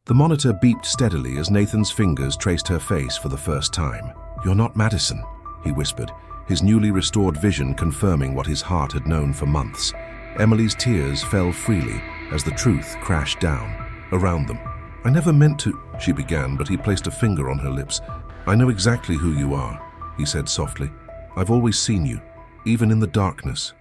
The monitor beeped steadily as Nathan's fingers traced her face for the first time. "You're not Madison," he whispered, his newly restored vision confirming what his heart had known for months. Emily's tears fell freely as the truth crashed down around them. "I never meant to," she began, but he placed a finger on her lips. "I know exactly who you are," he said softly. "I've always seen you, even in the darkness."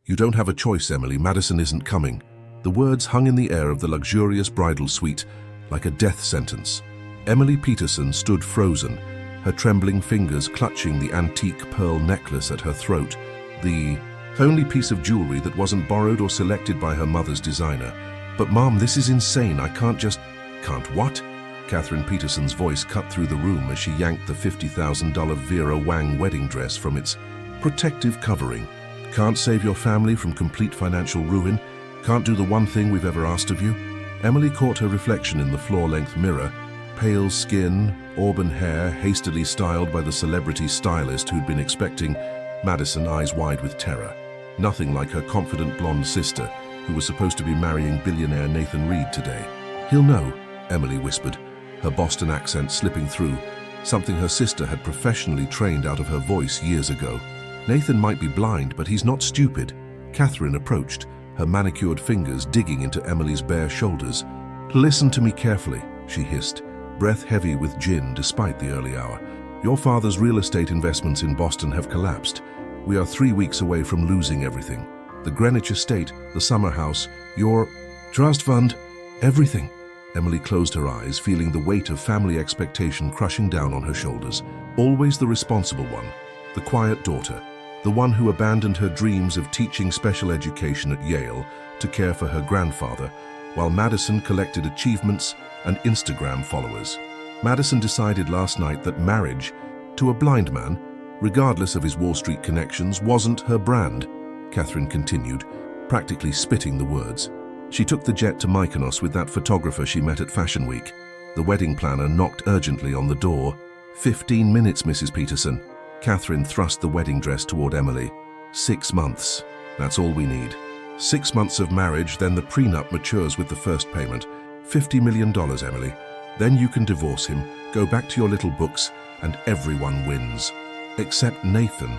"You don't have a choice, Emily. Madison isn't coming." The words hung in the air of the luxurious bridal suite like a death sentence. Emily Peterson stood frozen, her trembling fingers clutching the antique pearl necklace at her throat, the only piece of jewelry that wasn't borrowed or selected by her mother's designer. "But Mom, this is insane. I can't just..." "Can't what?" Catherine Peterson's voice cut through the room as she yanked the $50,000 Vera Wang wedding dress from its protective covering. "Can't save your family from complete financial ruin? Can't do the one thing we've ever asked of you?" Emily caught her reflection in the floor-length mirror. Pale skin, auburn hair, hastily styled by the celebrity stylist who'd been expecting Madison, eyes wide with terror. Nothing like her confident blonde sister, who was supposed to be marrying billionaire Nathan Reed today. "He'll know," Emily whispered, her Boston accent slipping through, something her sister had professionally trained out of her voice years ago. "Nathan might be blind, but he's not stupid." Catherine approached, her manicured fingers digging into Emily's bare shoulders. "Listen to me carefully," she hissed, breath heavy with gin despite the early hour. "Your father's real estate investments in Boston have collapsed. We are 3 weeks away from losing everything. The Greenwich estate, the summer house, your trust fund, everything." Emily closed her eyes, feeling the weight of family expectation crushing down on her shoulders. Always the responsible one, the quiet daughter, the one who abandoned her dreams of teaching special education at Yale to care for her grandfather, while Madison collected achievements and Instagram followers. Madison decided last night that marriage, to a blind man, regardless of his Wall Street connections, wasn't her brand, Catherine continued, practically spitting the words. She took the jet to Mykonos with that photographer she met at Fashion Week. The wedding planner knocked urgently on the door. 15 minutes, Mrs. Peterson." Catherine thrust the wedding dress toward Emily. 6 months. That's all we need. 6 months of marriage, then the prenup matures with the first payment. $50 million, Emily. Then you can divorce him, go back to your little books, and everyone wins. "Except Nathan,"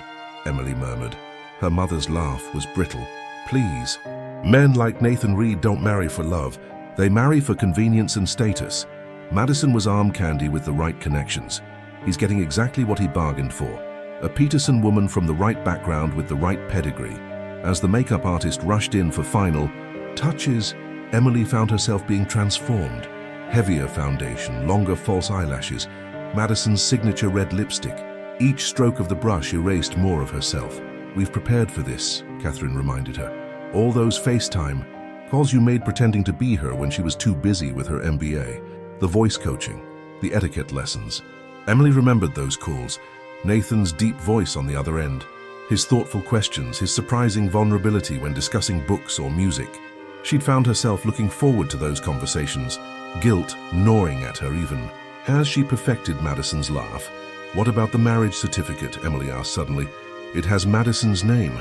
Emily murmured. Her mother's laugh was brittle. "Please. Men like Nathan Reed don't marry for love. They marry for convenience and status. Madison was arm candy with the right connections. He's getting exactly what he bargained for. A Peterson woman from the right background with the right pedigree." As the makeup artist rushed in for final touches, Emily found herself being transformed. Heavier foundation, longer false eyelashes, Madison's signature red lipstick. Each stroke of the brush erased more of herself. "We've prepared for this," Catherine reminded her. "All those FaceTime calls you made pretending to be her when she was too busy with her MBA. The voice coaching, the etiquette lessons." Emily remembered those calls, Nathan's deep voice on the other end, his thoughtful questions, his surprising vulnerability when discussing books or music. She'd found herself looking forward to those conversations, guilt gnawing at her even. As she perfected Madison's laugh, "What about the marriage certificate?" Emily asked suddenly. "It has Madison's name."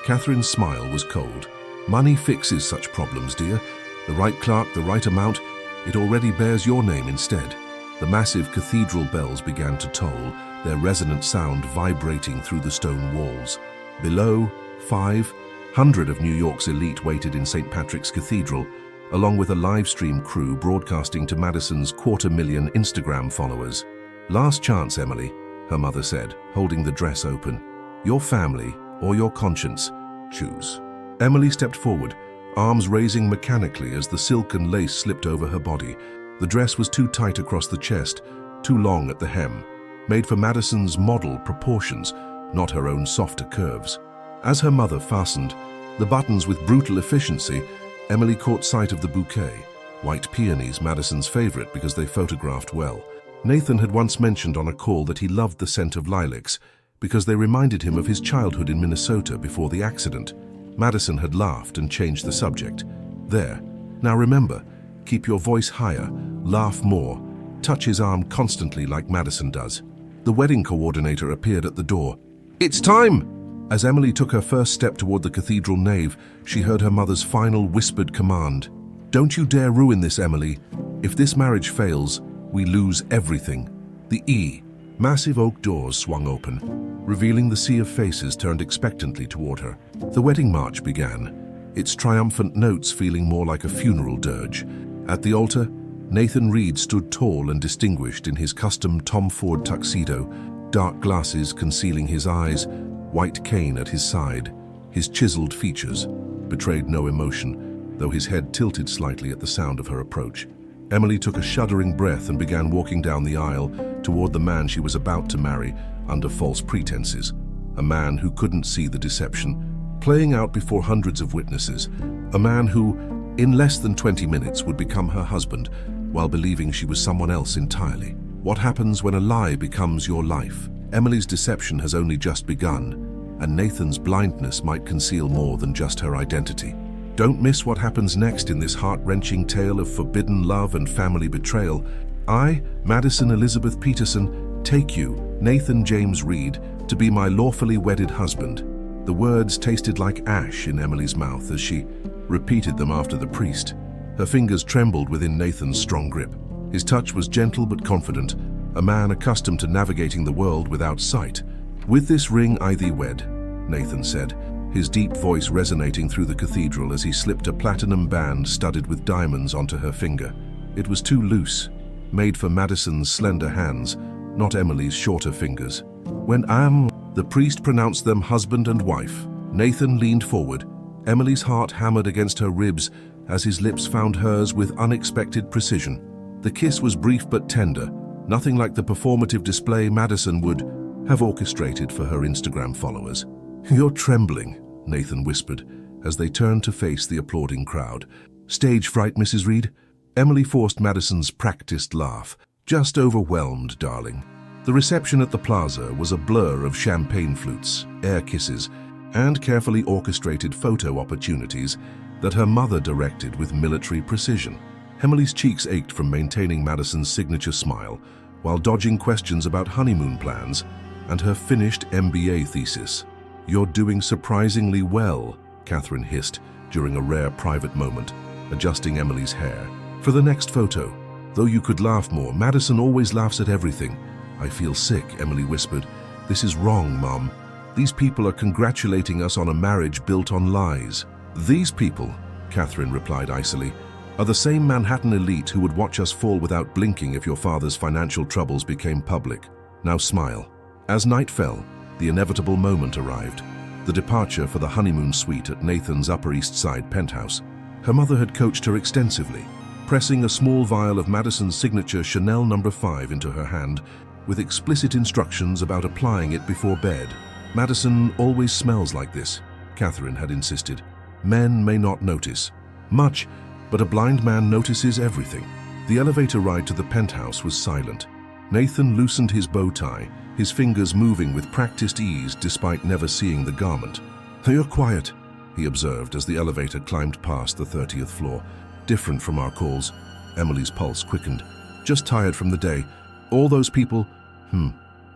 Catherine's smile was cold. "Money fixes such problems, dear. The right clerk, the right amount, it already bears your name instead." The massive cathedral bells began to toll, their resonant sound vibrating through the stone walls. Below, 500 of New York's elite waited in St. Patrick's Cathedral, along with a live stream crew broadcasting to Madison's 250,000 Instagram followers. "Last chance, Emily," her mother said, holding the dress open. "Your family or your conscience. Choose." Emily stepped forward, arms raising mechanically as the silk and lace slipped over her body. The dress was too tight across the chest, too long at the hem, made for Madison's model proportions, not her own softer curves. As her mother fastened the buttons with brutal efficiency, Emily caught sight of the bouquet, white peonies, Madison's favorite because they photographed well. Nathan had once mentioned on a call that he loved the scent of lilacs because they reminded him of his childhood in Minnesota before the accident. Madison had laughed and changed the subject. "There. Now remember, keep your voice higher, laugh more, touch his arm constantly like Madison does." The wedding coordinator appeared at the door. "It's time!" As Emily took her first step toward the cathedral nave, she heard her mother's final whispered command. "Don't you dare ruin this, Emily. If this marriage fails, we lose everything. The E. Massive oak doors swung open, revealing the sea of faces turned expectantly toward her. The wedding march began, its triumphant notes feeling more like a funeral dirge. At the altar, Nathan Reed stood tall and distinguished in his custom Tom Ford tuxedo, dark glasses concealing his eyes, white cane at his side. His chiseled features betrayed no emotion, though his head tilted slightly at the sound of her approach. Emily took a shuddering breath and began walking down the aisle toward the man she was about to marry under false pretenses. A man who couldn't see the deception, playing out before hundreds of witnesses. A man who, in less than 20 minutes, would become her husband while believing she was someone else entirely. What happens when a lie becomes your life? Emily's deception has only just begun, and Nathan's blindness might conceal more than just her identity. Don't miss what happens next in this heart-wrenching tale of forbidden love and family betrayal. I, Madison Elizabeth Peterson, take you, Nathan James Reed, to be my lawfully wedded husband. The words tasted like ash in Emily's mouth as she repeated them after the priest. Her fingers trembled within Nathan's strong grip. His touch was gentle but confident, a man accustomed to navigating the world without sight. With this ring I thee wed, Nathan said, his deep voice resonating through the cathedral as he slipped a platinum band studded with diamonds onto her finger. It was too loose, made for Madison's slender hands, not Emily's shorter fingers. When the priest pronounced them husband and wife, Nathan leaned forward. Emily's heart hammered against her ribs as his lips found hers with unexpected precision. The kiss was brief but tender, nothing like the performative display Madison would have orchestrated for her Instagram followers. "You're trembling," Nathan whispered as they turned to face the applauding crowd. "Stage fright, Mrs. Reed?" Emily forced Madison's practiced laugh. "Just overwhelmed, darling." The reception at the plaza was a blur of champagne flutes, air kisses, and carefully orchestrated photo opportunities that her mother directed with military precision. Emily's cheeks ached from maintaining Madison's signature smile while dodging questions about honeymoon plans and her finished MBA thesis. "You're doing surprisingly well," Catherine hissed during a rare private moment, adjusting Emily's hair. "For the next photo, though you could laugh more, Madison always laughs at everything." "I feel sick," Emily whispered. "This is wrong, Mom. These people are congratulating us on a marriage built on lies." "These people," Catherine replied icily, "are the same Manhattan elite who would watch us fall without blinking if your father's financial troubles became public. Now smile." As night fell, the inevitable moment arrived, the departure for the honeymoon suite at Nathan's Upper East Side penthouse. Her mother had coached her extensively, pressing a small vial of Madison's signature Chanel No. 5 into her hand, with explicit instructions about applying it before bed. "Madison always smells like this," Catherine had insisted. "Men may not notice much, but a blind man notices everything." The elevator ride to the penthouse was silent. Nathan loosened his bow tie, his fingers moving with practiced ease despite never seeing the garment. "You're quiet," he observed as the elevator climbed past the 30th floor. "Different from our calls." Emily's pulse quickened. "Just tired from the day. All those people..."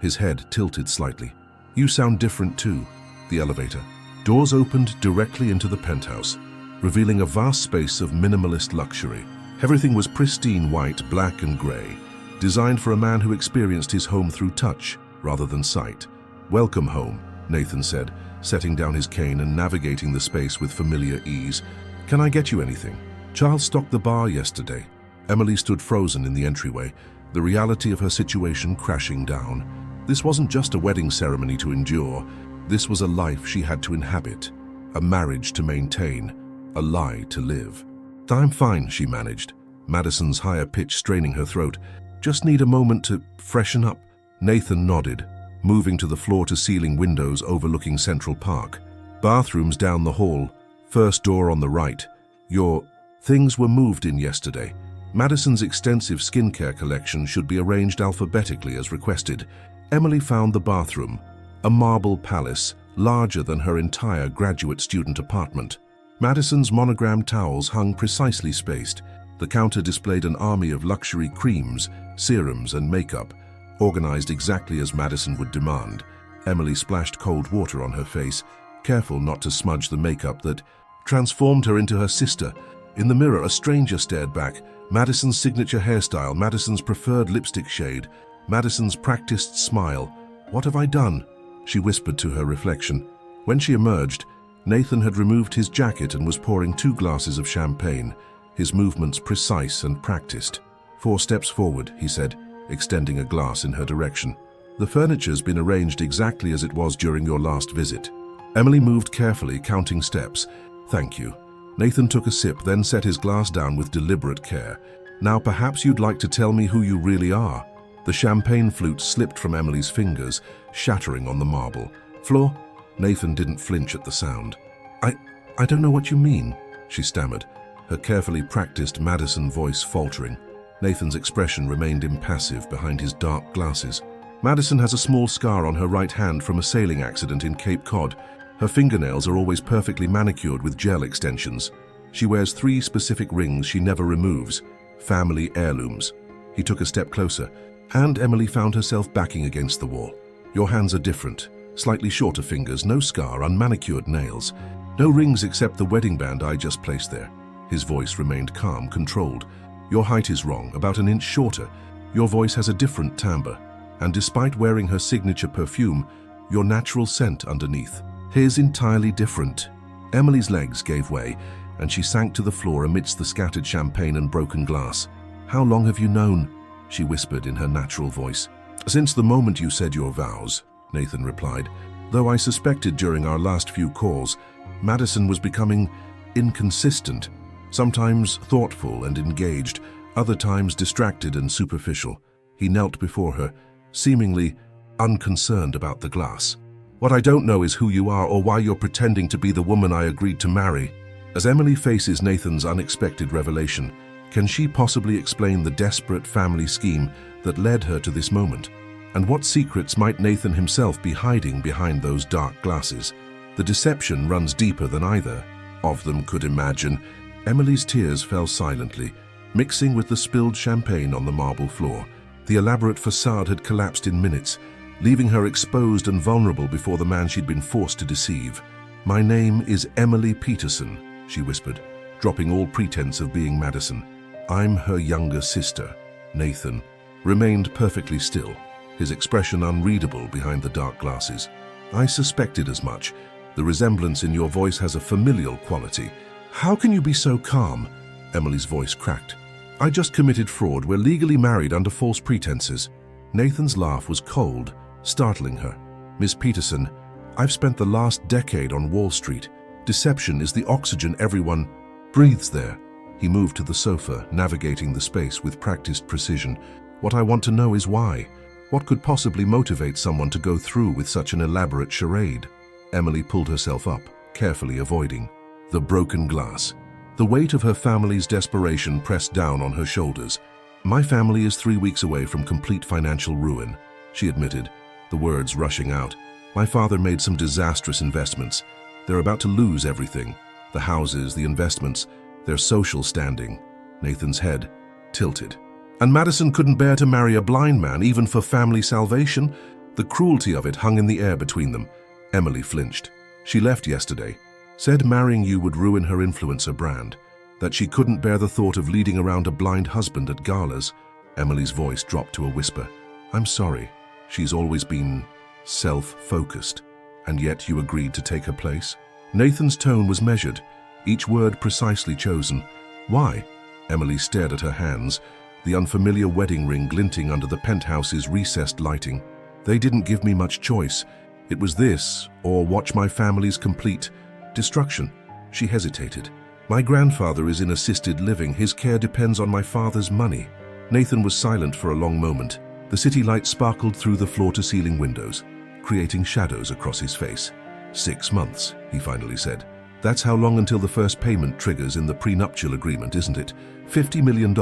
His head tilted slightly. "You sound different too." The elevator. Doors opened directly into the penthouse, revealing a vast space of minimalist luxury. Everything was pristine white, black and gray, designed for a man who experienced his home through touch rather than sight. "Welcome home," Nathan said, setting down his cane and navigating the space with familiar ease. "Can I get you anything?" "Charles stocked the bar yesterday." Emily stood frozen in the entryway, the reality of her situation crashing down. This wasn't just a wedding ceremony to endure. This was a life she had to inhabit, a marriage to maintain, a lie to live. "I'm fine," she managed, Madison's higher pitch straining her throat. "Just need a moment to freshen up." Nathan nodded, moving to the floor-to-ceiling windows overlooking Central Park. "Bathrooms down the hall, first door on the right. Your things were moved in yesterday." Madison's extensive skincare collection should be arranged alphabetically as requested. Emily found the bathroom, a marble palace larger than her entire graduate student apartment. Madison's monogrammed towels hung precisely spaced. The counter displayed an army of luxury creams, serums, and makeup, organized exactly as Madison would demand. Emily splashed cold water on her face, careful not to smudge the makeup that transformed her into her sister. In the mirror, a stranger stared back, Madison's signature hairstyle, Madison's preferred lipstick shade, Madison's practiced smile. What have I done? She whispered to her reflection. When she emerged, Nathan had removed his jacket and was pouring 2 glasses of champagne, his movements precise and practiced. 4 steps forward, he said, extending a glass in her direction. The furniture's been arranged exactly as it was during your last visit. Emily moved carefully, counting steps. Thank you. Nathan took a sip, then set his glass down with deliberate care. Now perhaps you'd like to tell me who you really are. The champagne flute slipped from Emily's fingers, shattering on the marble floor. Nathan didn't flinch at the sound. I don't know what you mean, she stammered, her carefully practiced Madison voice faltering. Nathan's expression remained impassive behind his dark glasses. Madison has a small scar on her right hand from a sailing accident in Cape Cod. Her fingernails are always perfectly manicured with gel extensions. She wears 3 specific rings she never removes, family heirlooms. He took a step closer, and Emily found herself backing against the wall. Your hands are different, slightly shorter fingers, no scar, unmanicured nails. No rings except the wedding band I just placed there. His voice remained calm, controlled. Your height is wrong, about an inch shorter. Your voice has a different timbre, and despite wearing her signature perfume, your natural scent underneath. His entirely different. Emily's legs gave way, and she sank to the floor amidst the scattered champagne and broken glass. How long have you known? She whispered in her natural voice. Since the moment you said your vows, Nathan replied. Though I suspected during our last few calls, Madison was becoming inconsistent, sometimes thoughtful and engaged, other times distracted and superficial. He knelt before her, seemingly unconcerned about the glass. What I don't know is who you are or why you're pretending to be the woman I agreed to marry. As Emily faces Nathan's unexpected revelation, can she possibly explain the desperate family scheme that led her to this moment? And what secrets might Nathan himself be hiding behind those dark glasses? The deception runs deeper than either of them could imagine. Emily's tears fell silently, mixing with the spilled champagne on the marble floor. The elaborate facade had collapsed in minutes, leaving her exposed and vulnerable before the man she'd been forced to deceive. My name is Emily Peterson, she whispered, dropping all pretense of being Madison. I'm her younger sister. Nathan remained perfectly still, his expression unreadable behind the dark glasses. I suspected as much. The resemblance in your voice has a familial quality. How can you be so calm? Emily's voice cracked. I just committed fraud. We're legally married under false pretenses. Nathan's laugh was cold, startling her. Miss Peterson, I've spent the last decade on Wall Street. Deception is the oxygen everyone breathes there. He moved to the sofa, navigating the space with practiced precision. What I want to know is why. What could possibly motivate someone to go through with such an elaborate charade? Emily pulled herself up, carefully avoiding the broken glass. The weight of her family's desperation pressed down on her shoulders. My family is 3 weeks away from complete financial ruin, she admitted, the words rushing out. My father made some disastrous investments. They're about to lose everything. The houses, the investments, their social standing. Nathan's head tilted. And Madison couldn't bear to marry a blind man, even for family salvation? The cruelty of it hung in the air between them. Emily flinched. She left yesterday, said marrying you would ruin her influencer brand, that she couldn't bear the thought of leading around a blind husband at galas. Emily's voice dropped to a whisper. I'm sorry. She's always been self-focused, and yet you agreed to take her place? Nathan's tone was measured, each word precisely chosen. Why? Emily stared at her hands, the unfamiliar wedding ring glinting under the penthouse's recessed lighting. They didn't give me much choice. It was this, or watch my family's complete destruction. She hesitated. My grandfather is in assisted living. His care depends on my father's money. Nathan was silent for a long moment. The city light sparkled through the floor-to-ceiling windows, creating shadows across his face. 6 months, he finally said. That's how long until the first payment triggers in the prenuptial agreement, isn't it? $50 million.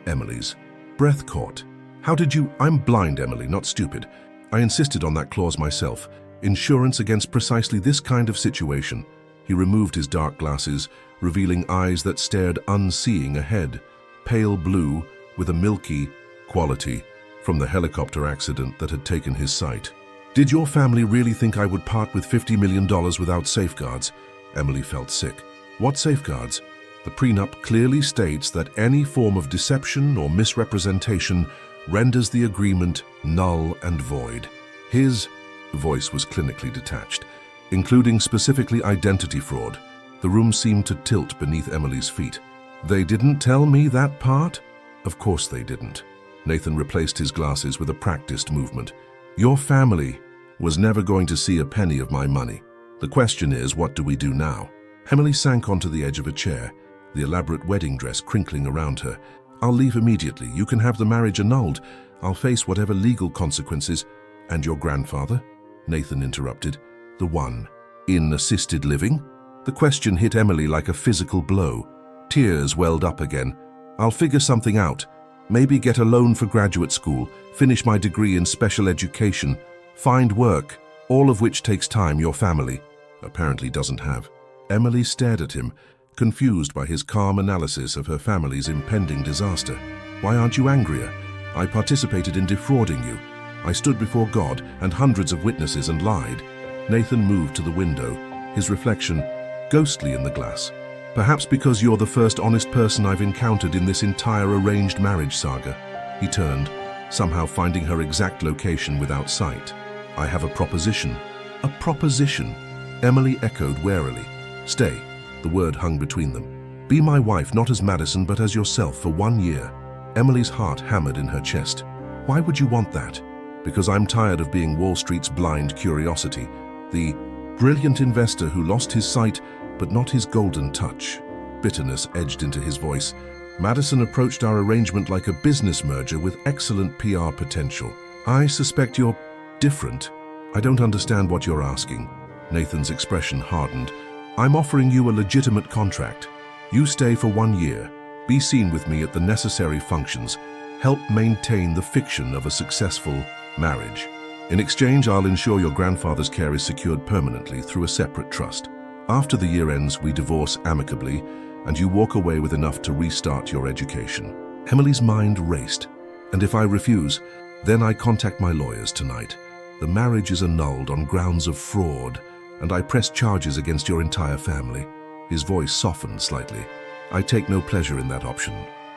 Emily's breath caught. How did you— I'm blind, Emily, not stupid. I insisted on that clause myself. Insurance against precisely this kind of situation. He removed his dark glasses, revealing eyes that stared unseeing ahead, pale blue with a milky quality from the helicopter accident that had taken his sight. Did your family really think I would part with $50 million without safeguards? Emily felt sick. What safeguards? The prenup clearly states that any form of deception or misrepresentation renders the agreement null and void. His voice was clinically detached, including specifically identity fraud. The room seemed to tilt beneath Emily's feet. They didn't tell me that part? Of course they didn't. Nathan replaced his glasses with a practiced movement. Your family was never going to see a penny of my money. The question is, what do we do now? Emily sank onto the edge of a chair, the elaborate wedding dress crinkling around her. I'll leave immediately. You can have the marriage annulled. I'll face whatever legal consequences. And your grandfather? Nathan interrupted. The one in assisted living? The question hit Emily like a physical blow. Tears welled up again. I'll figure something out. Maybe get a loan for graduate school, finish my degree in special education, find work, all of which takes time your family apparently doesn't have. Emily stared at him, confused by his calm analysis of her family's impending disaster. Why aren't you angrier? I participated in defrauding you. I stood before God and hundreds of witnesses and lied. Nathan moved to the window, his reflection ghostly in the glass. Perhaps because you're the first honest person I've encountered in this entire arranged marriage saga. He turned, somehow finding her exact location without sight. I have a proposition. A proposition? Emily echoed warily. Stay. The word hung between them. Be my wife not as Madison but as yourself for 1 year. Emily's heart hammered in her chest. Why would you want that? Because I'm tired of being Wall Street's blind curiosity. The brilliant investor who lost his sight but not his golden touch. Bitterness edged into his voice. Madison approached our arrangement like a business merger with excellent PR potential. I suspect you're different. I don't understand what you're asking. Nathan's expression hardened. I'm offering you a legitimate contract. You stay for 1 year. Be seen with me at the necessary functions. Help maintain the fiction of a successful marriage. In exchange, I'll ensure your grandfather's care is secured permanently through a separate trust. After the year ends, we divorce amicably, and you walk away with enough to restart your education. Emily's mind raced. And if I refuse, then I contact my lawyers tonight. The marriage is annulled on grounds of fraud, and I press charges against your entire family. His voice softened slightly. I take no pleasure in that option,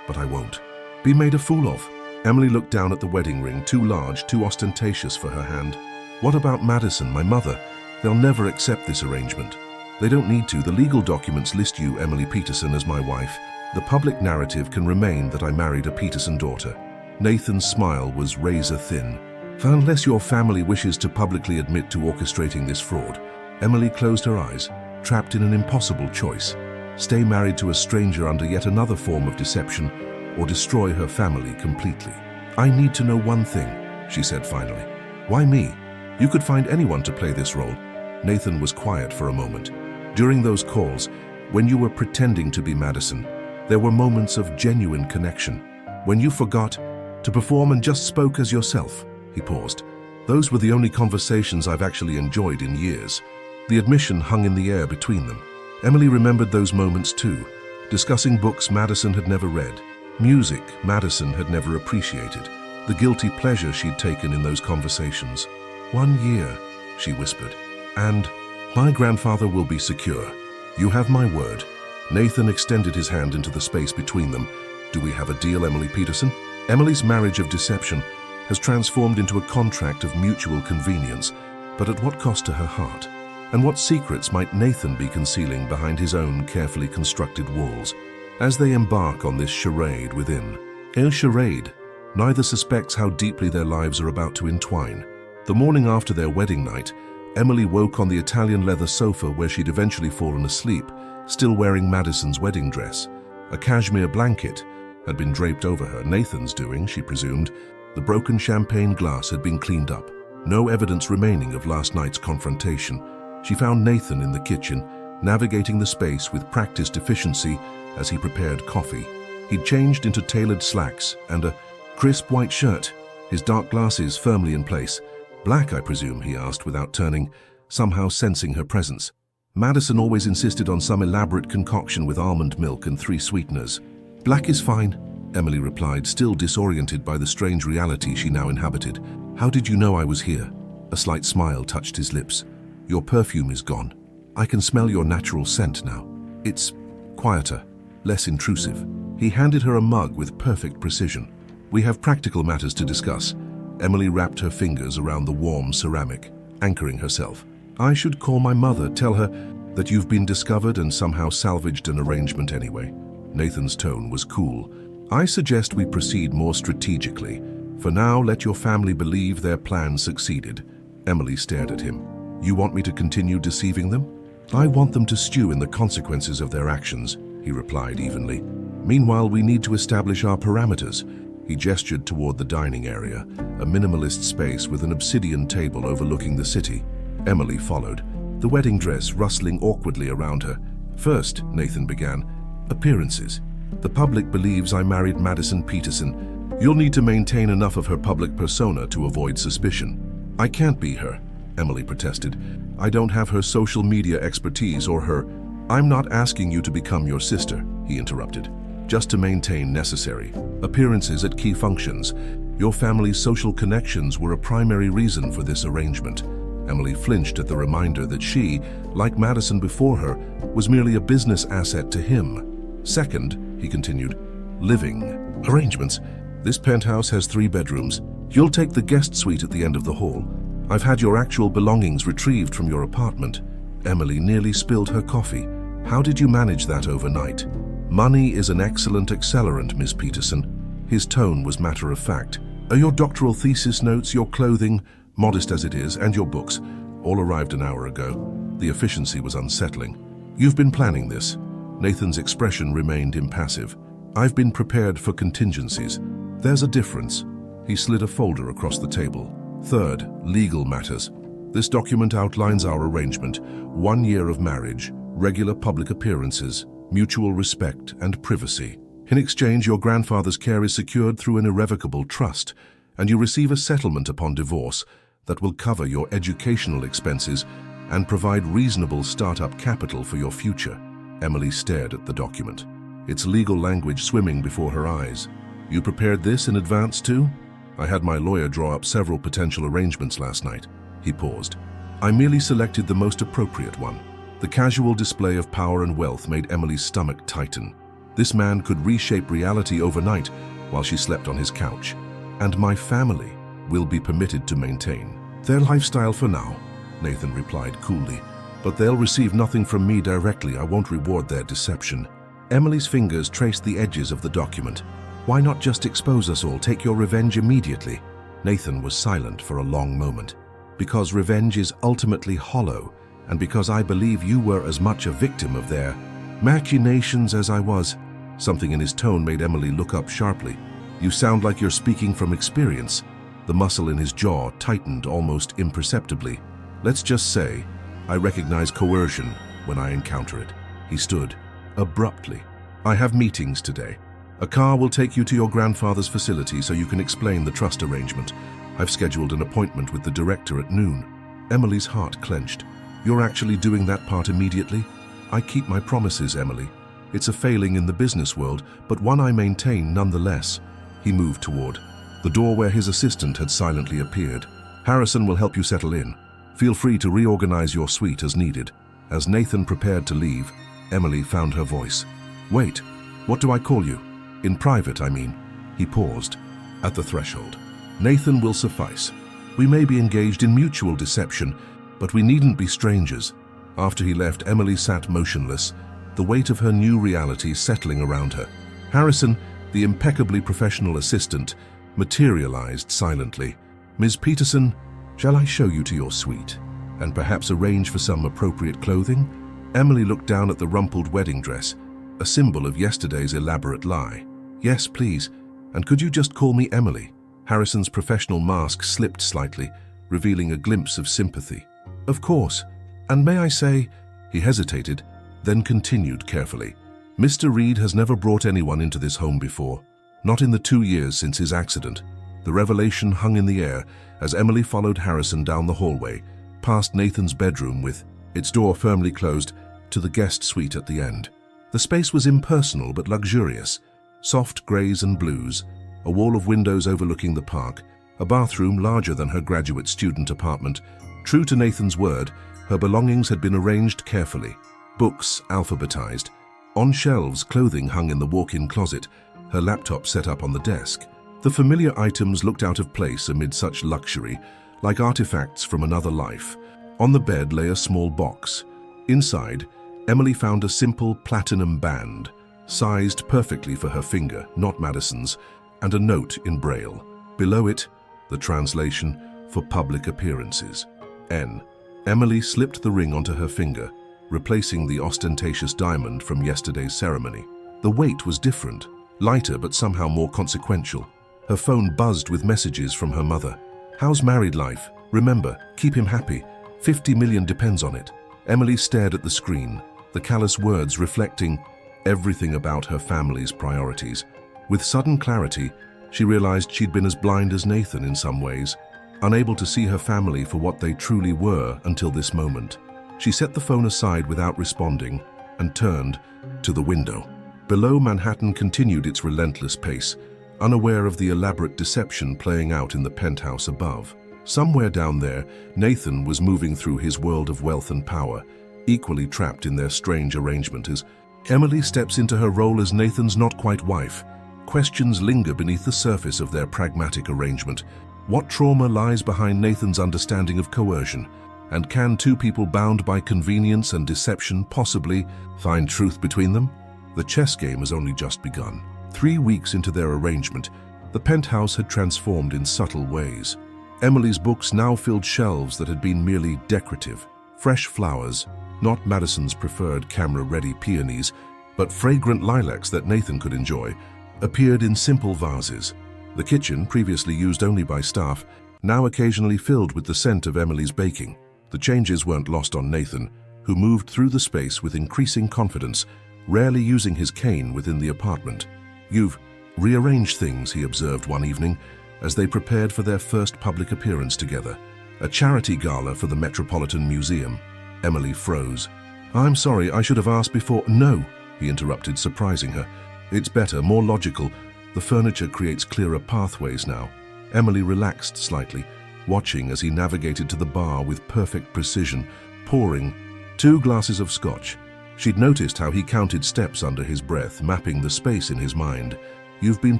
but I won't be made a fool of. Emily looked down at the wedding ring, too large, too ostentatious for her hand. What about Madison, my mother? They'll never accept this arrangement. They don't need to. The legal documents list you, Emily Peterson, as my wife. The public narrative can remain that I married a Peterson daughter. Nathan's smile was razor thin. Unless your family wishes to publicly admit to orchestrating this fraud. Emily closed her eyes, trapped in an impossible choice. Stay married to a stranger under yet another form of deception, or destroy her family completely. I need to know one thing, she said finally. Why me? You could find anyone to play this role. Nathan was quiet for a moment. During those calls, when you were pretending to be Madison, there were moments of genuine connection. When you forgot to perform and just spoke as yourself. He paused. Those were the only conversations I've actually enjoyed in years. The admission hung in the air between them. Emily remembered those moments too, discussing books Madison had never read, music Madison had never appreciated, the guilty pleasure she'd taken in those conversations. 1 year, she whispered, and my grandfather will be secure. You have my word. Nathan extended his hand into the space between them. Do we have a deal, Emily Peterson? Emily's marriage of deception has transformed into a contract of mutual convenience, but at what cost to her heart? And what secrets might Nathan be concealing behind his own carefully constructed walls? As they embark on this charade within, a charade, neither suspects how deeply their lives are about to entwine. The morning after their wedding night, Emily woke on the Italian leather sofa where she'd eventually fallen asleep, still wearing Madison's wedding dress. A cashmere blanket had been draped over her, Nathan's doing, she presumed. The broken champagne glass had been cleaned up. No evidence remaining of last night's confrontation. She found Nathan in the kitchen, navigating the space with practiced efficiency as he prepared coffee. He'd changed into tailored slacks and a crisp white shirt, his dark glasses firmly in place. Black, I presume, he asked without turning, somehow sensing her presence. Madison always insisted on some elaborate concoction with almond milk and 3 sweeteners. Black is fine, Emily replied, still disoriented by the strange reality she now inhabited. How did you know I was here? A slight smile touched his lips. Your perfume is gone. I can smell your natural scent now. It's quieter. less intrusive. He handed her a mug with perfect precision. "We have practical matters to discuss." Emily wrapped her fingers around the warm ceramic, anchoring herself. "I should call my mother, tell her that you've been discovered and somehow salvaged an arrangement anyway." Nathan's tone was cool. "I suggest we proceed more strategically. For now, let your family believe their plan succeeded." Emily stared at him. "You want me to continue deceiving them?" "I want them to stew in the consequences of their actions," he replied evenly. "Meanwhile, we need to establish our parameters." He gestured toward the dining area, a minimalist space with an obsidian table overlooking the city. Emily followed, the wedding dress rustling awkwardly around her. "First," Nathan began, "appearances. The public believes I married Madison Peterson. You'll need to maintain enough of her public persona to avoid suspicion." "I can't be her," Emily protested. "I don't have her social media expertise or her—" "I'm not asking you to become your sister," he interrupted. "Just to maintain necessary appearances at key functions. Your family's social connections were a primary reason for this arrangement." Emily flinched at the reminder that she, like Madison before her, was merely a business asset to him. "Second," he continued, "living arrangements. This penthouse has 3 bedrooms. You'll take the guest suite at the end of the hall. I've had your actual belongings retrieved from your apartment." Emily nearly spilled her coffee. "How did you manage that overnight?" "Money is an excellent accelerant, Miss Peterson." His tone was matter-of-fact. "Are your doctoral thesis notes, your clothing, modest as it is, and your books, all arrived an hour ago." The efficiency was unsettling. "You've been planning this." Nathan's expression remained impassive. "I've been prepared for contingencies." "There's a difference." He slid a folder across the table. "Third, legal matters. This document outlines our arrangement: 1 year of marriage, regular public appearances, mutual respect and privacy. In exchange, your grandfather's care is secured through an irrevocable trust, and you receive a settlement upon divorce that will cover your educational expenses and provide reasonable startup capital for your future." Emily stared at the document, its legal language swimming before her eyes. "You prepared this in advance too?" "I had my lawyer draw up several potential arrangements last night." He paused. "I merely selected the most appropriate one." The casual display of power and wealth made Emily's stomach tighten. This man could reshape reality overnight while she slept on his couch. "And my family will be permitted to maintain their lifestyle for now," Nathan replied coolly. "But they'll receive nothing from me directly. I won't reward their deception." Emily's fingers traced the edges of the document. "Why not just expose us all, take your revenge immediately?" Nathan was silent for a long moment. "Because revenge is ultimately hollow, and because I believe you were as much a victim of their machinations as I was." Something in his tone made Emily look up sharply. "You sound like you're speaking from experience." The muscle in his jaw tightened almost imperceptibly. "Let's just say, I recognize coercion when I encounter it." He stood, abruptly. "I have meetings today. A car will take you to your grandfather's facility so you can explain the trust arrangement. I've scheduled an appointment with the director at noon." Emily's heart clenched. "You're actually doing that part immediately?" "I keep my promises, Emily. It's a failing in the business world, but one I maintain nonetheless." He moved toward the door where his assistant had silently appeared. "Harrison will help you settle in. Feel free to reorganize your suite as needed." As Nathan prepared to leave, Emily found her voice. "Wait, what do I call you? In private, I mean." He paused at the threshold. "Nathan will suffice. We may be engaged in mutual deception, but we needn't be strangers." After he left, Emily sat motionless, the weight of her new reality settling around her. Harrison, the impeccably professional assistant, materialized silently. "Ms. Peterson, shall I show you to your suite, and perhaps arrange for some appropriate clothing?" Emily looked down at the rumpled wedding dress, a symbol of yesterday's elaborate lie. "Yes, please. And could you just call me Emily?" Harrison's professional mask slipped slightly, revealing a glimpse of sympathy. "Of course. And may I say—" He hesitated, then continued carefully. "Mr. Reed has never brought anyone into this home before, not in the 2 years since his accident." The revelation hung in the air as Emily followed Harrison down the hallway, past Nathan's bedroom with its door firmly closed, to the guest suite at the end. The space was impersonal but luxurious. Soft grays and blues, a wall of windows overlooking the park, a bathroom larger than her graduate student apartment. True to Nathan's word, her belongings had been arranged carefully. Books alphabetized, On shelves, clothing hung in the walk-in closet, her laptop set up on the desk. The familiar items looked out of place amid such luxury, like artifacts from another life. On the bed lay a small box. Inside, Emily found a simple platinum band, sized perfectly for her finger, not Madison's, and a note in Braille. Below it, the translation, "For public appearances." N. Emily slipped the ring onto her finger, replacing the ostentatious diamond from yesterday's ceremony. The weight was different, lighter but somehow more consequential. Her phone buzzed with messages from her mother. "How's married life? Remember, keep him happy. 50 million depends on it." Emily stared at the screen, the callous words reflecting everything about her family's priorities. With sudden clarity, she realized she'd been as blind as Nathan in some ways, unable to see her family for what they truly were until this moment. She set the phone aside without responding and turned to the window. Below, Manhattan continued its relentless pace, unaware of the elaborate deception playing out in the penthouse above. Somewhere down there, Nathan was moving through his world of wealth and power, equally trapped in their strange arrangement. As Emily steps into her role as Nathan's not-quite wife, questions linger beneath the surface of their pragmatic arrangement. What trauma lies behind Nathan's understanding of coercion? And can two people bound by convenience and deception possibly find truth between them? The chess game has only just begun. 3 weeks into their arrangement, the penthouse had transformed in subtle ways. Emily's books now filled shelves that had been merely decorative. Fresh flowers, not Madison's preferred camera-ready peonies, but fragrant lilacs that Nathan could enjoy, appeared in simple vases. The kitchen, previously used only by staff, now occasionally filled with the scent of Emily's baking. The changes weren't lost on Nathan, who moved through the space with increasing confidence, rarely using his cane within the apartment. "You've rearranged things," he observed one evening, as they prepared for their first public appearance together, a charity gala for the Metropolitan Museum. Emily froze. "I'm sorry, I should have asked before." "No," he interrupted, surprising her. "It's better, more logical. The furniture creates clearer pathways now." Emily relaxed slightly, watching as he navigated to the bar with perfect precision, pouring 2 glasses of scotch. She'd noticed how he counted steps under his breath, mapping the space in his mind. "You've been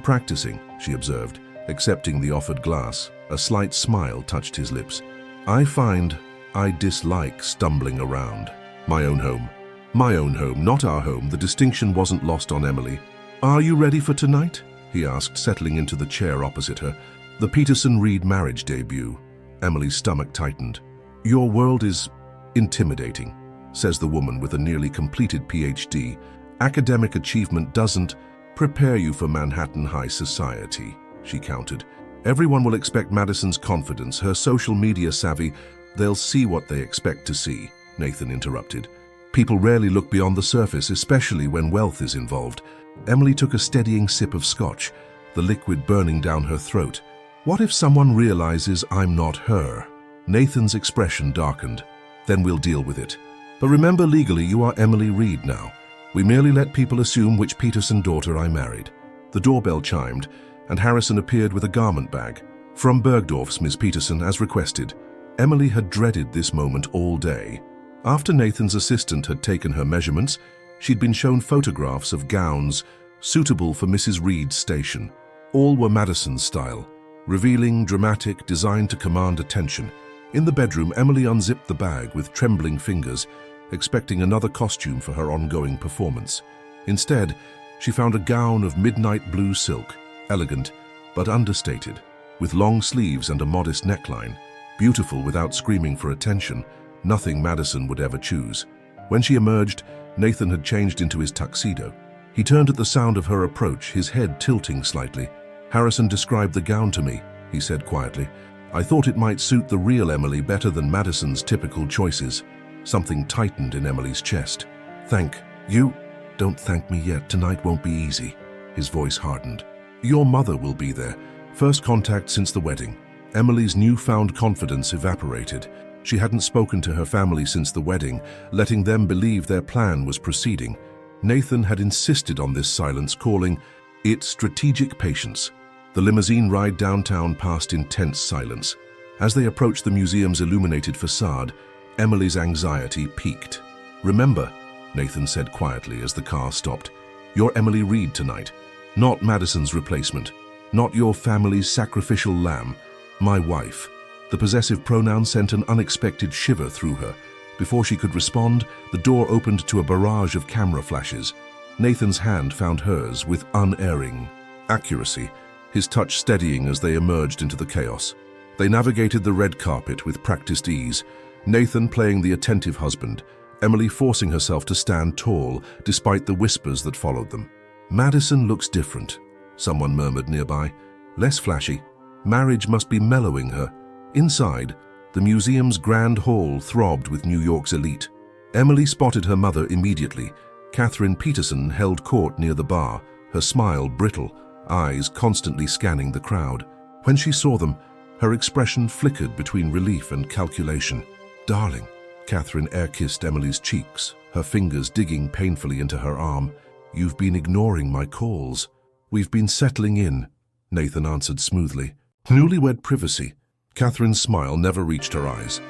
practicing," she observed, accepting the offered glass. A slight smile touched his lips. "I find I dislike stumbling around. My own home." "My own home, not our home." The distinction wasn't lost on Emily. "Are you ready for tonight?" he asked, settling into the chair opposite her. "The Peterson Reed marriage debut." Emily's stomach tightened. "Your world is intimidating," says the woman with a nearly completed PhD. "Academic achievement doesn't prepare you for Manhattan high society," she countered. "Everyone will expect Madison's confidence, her social media savvy. They'll see what they expect to see," Nathan interrupted. "People rarely look beyond the surface, especially when wealth is involved." Emily took a steadying sip of scotch, the liquid burning down her throat. "What if someone realizes I'm not her?" Nathan's expression darkened. "Then we'll deal with it. But remember, legally you are Emily Reed now. We merely let people assume which Peterson daughter I married." The doorbell chimed, and Harrison appeared with a garment bag. "From Bergdorf's, Miss Peterson, as requested." Emily had dreaded this moment all day. After Nathan's assistant had taken her measurements, she'd been shown photographs of gowns suitable for Mrs. Reed's station. All were Madison's style, revealing, dramatic, designed to command attention. In the bedroom, Emily unzipped the bag with trembling fingers, expecting another costume for her ongoing performance. Instead, she found a gown of midnight blue silk, elegant but understated, with long sleeves and a modest neckline. Beautiful without screaming for attention, nothing Madison would ever choose. When she emerged, Nathan had changed into his tuxedo. He turned at the sound of her approach, his head tilting slightly. "Harrison described the gown to me," he said quietly. "I thought it might suit the real Emily better than Madison's typical choices." Something tightened in Emily's chest. "Thank you." "Don't thank me yet. Tonight won't be easy." His voice hardened. "Your mother will be there. First contact since the wedding." Emily's newfound confidence evaporated. She hadn't spoken to her family since the wedding, letting them believe their plan was proceeding. Nathan had insisted on this silence, calling it strategic patience. The limousine ride downtown passed in tense silence. As they approached the museum's illuminated facade, Emily's anxiety peaked. "Remember, Nathan said quietly as the car stopped. "You're Emily Reed tonight. Not Madison's replacement. Not your family's sacrificial lamb. My wife." The possessive pronoun sent an unexpected shiver through her. Before she could respond, the door opened to a barrage of camera flashes. Nathan's hand found hers with unerring accuracy, his touch steadying as they emerged into the chaos. They navigated the red carpet with practiced ease, Nathan playing the attentive husband, Emily forcing herself to stand tall despite the whispers that followed them. "Madison looks different," someone murmured nearby. "Less flashy. Marriage must be mellowing her." Inside, the museum's grand hall throbbed with New York's elite. Emily spotted her mother immediately. Catherine Peterson held court near the bar, her smile brittle, eyes constantly scanning the crowd. When she saw them, her expression flickered between relief and calculation. "Darling," Catherine air-kissed Emily's cheeks, her fingers digging painfully into her arm. "You've been ignoring my calls." "We've been settling in," Nathan answered smoothly. "Newlywed privacy." Catherine's smile never reached her eyes.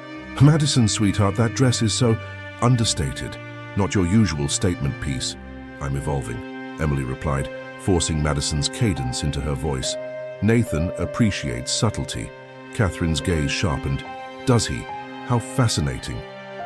"Madison, sweetheart, that dress is so understated. Not your usual statement piece." "I'm evolving," Emily replied, forcing Madison's cadence into her voice. "Nathan appreciates subtlety." Catherine's gaze sharpened. "Does he? How fascinating."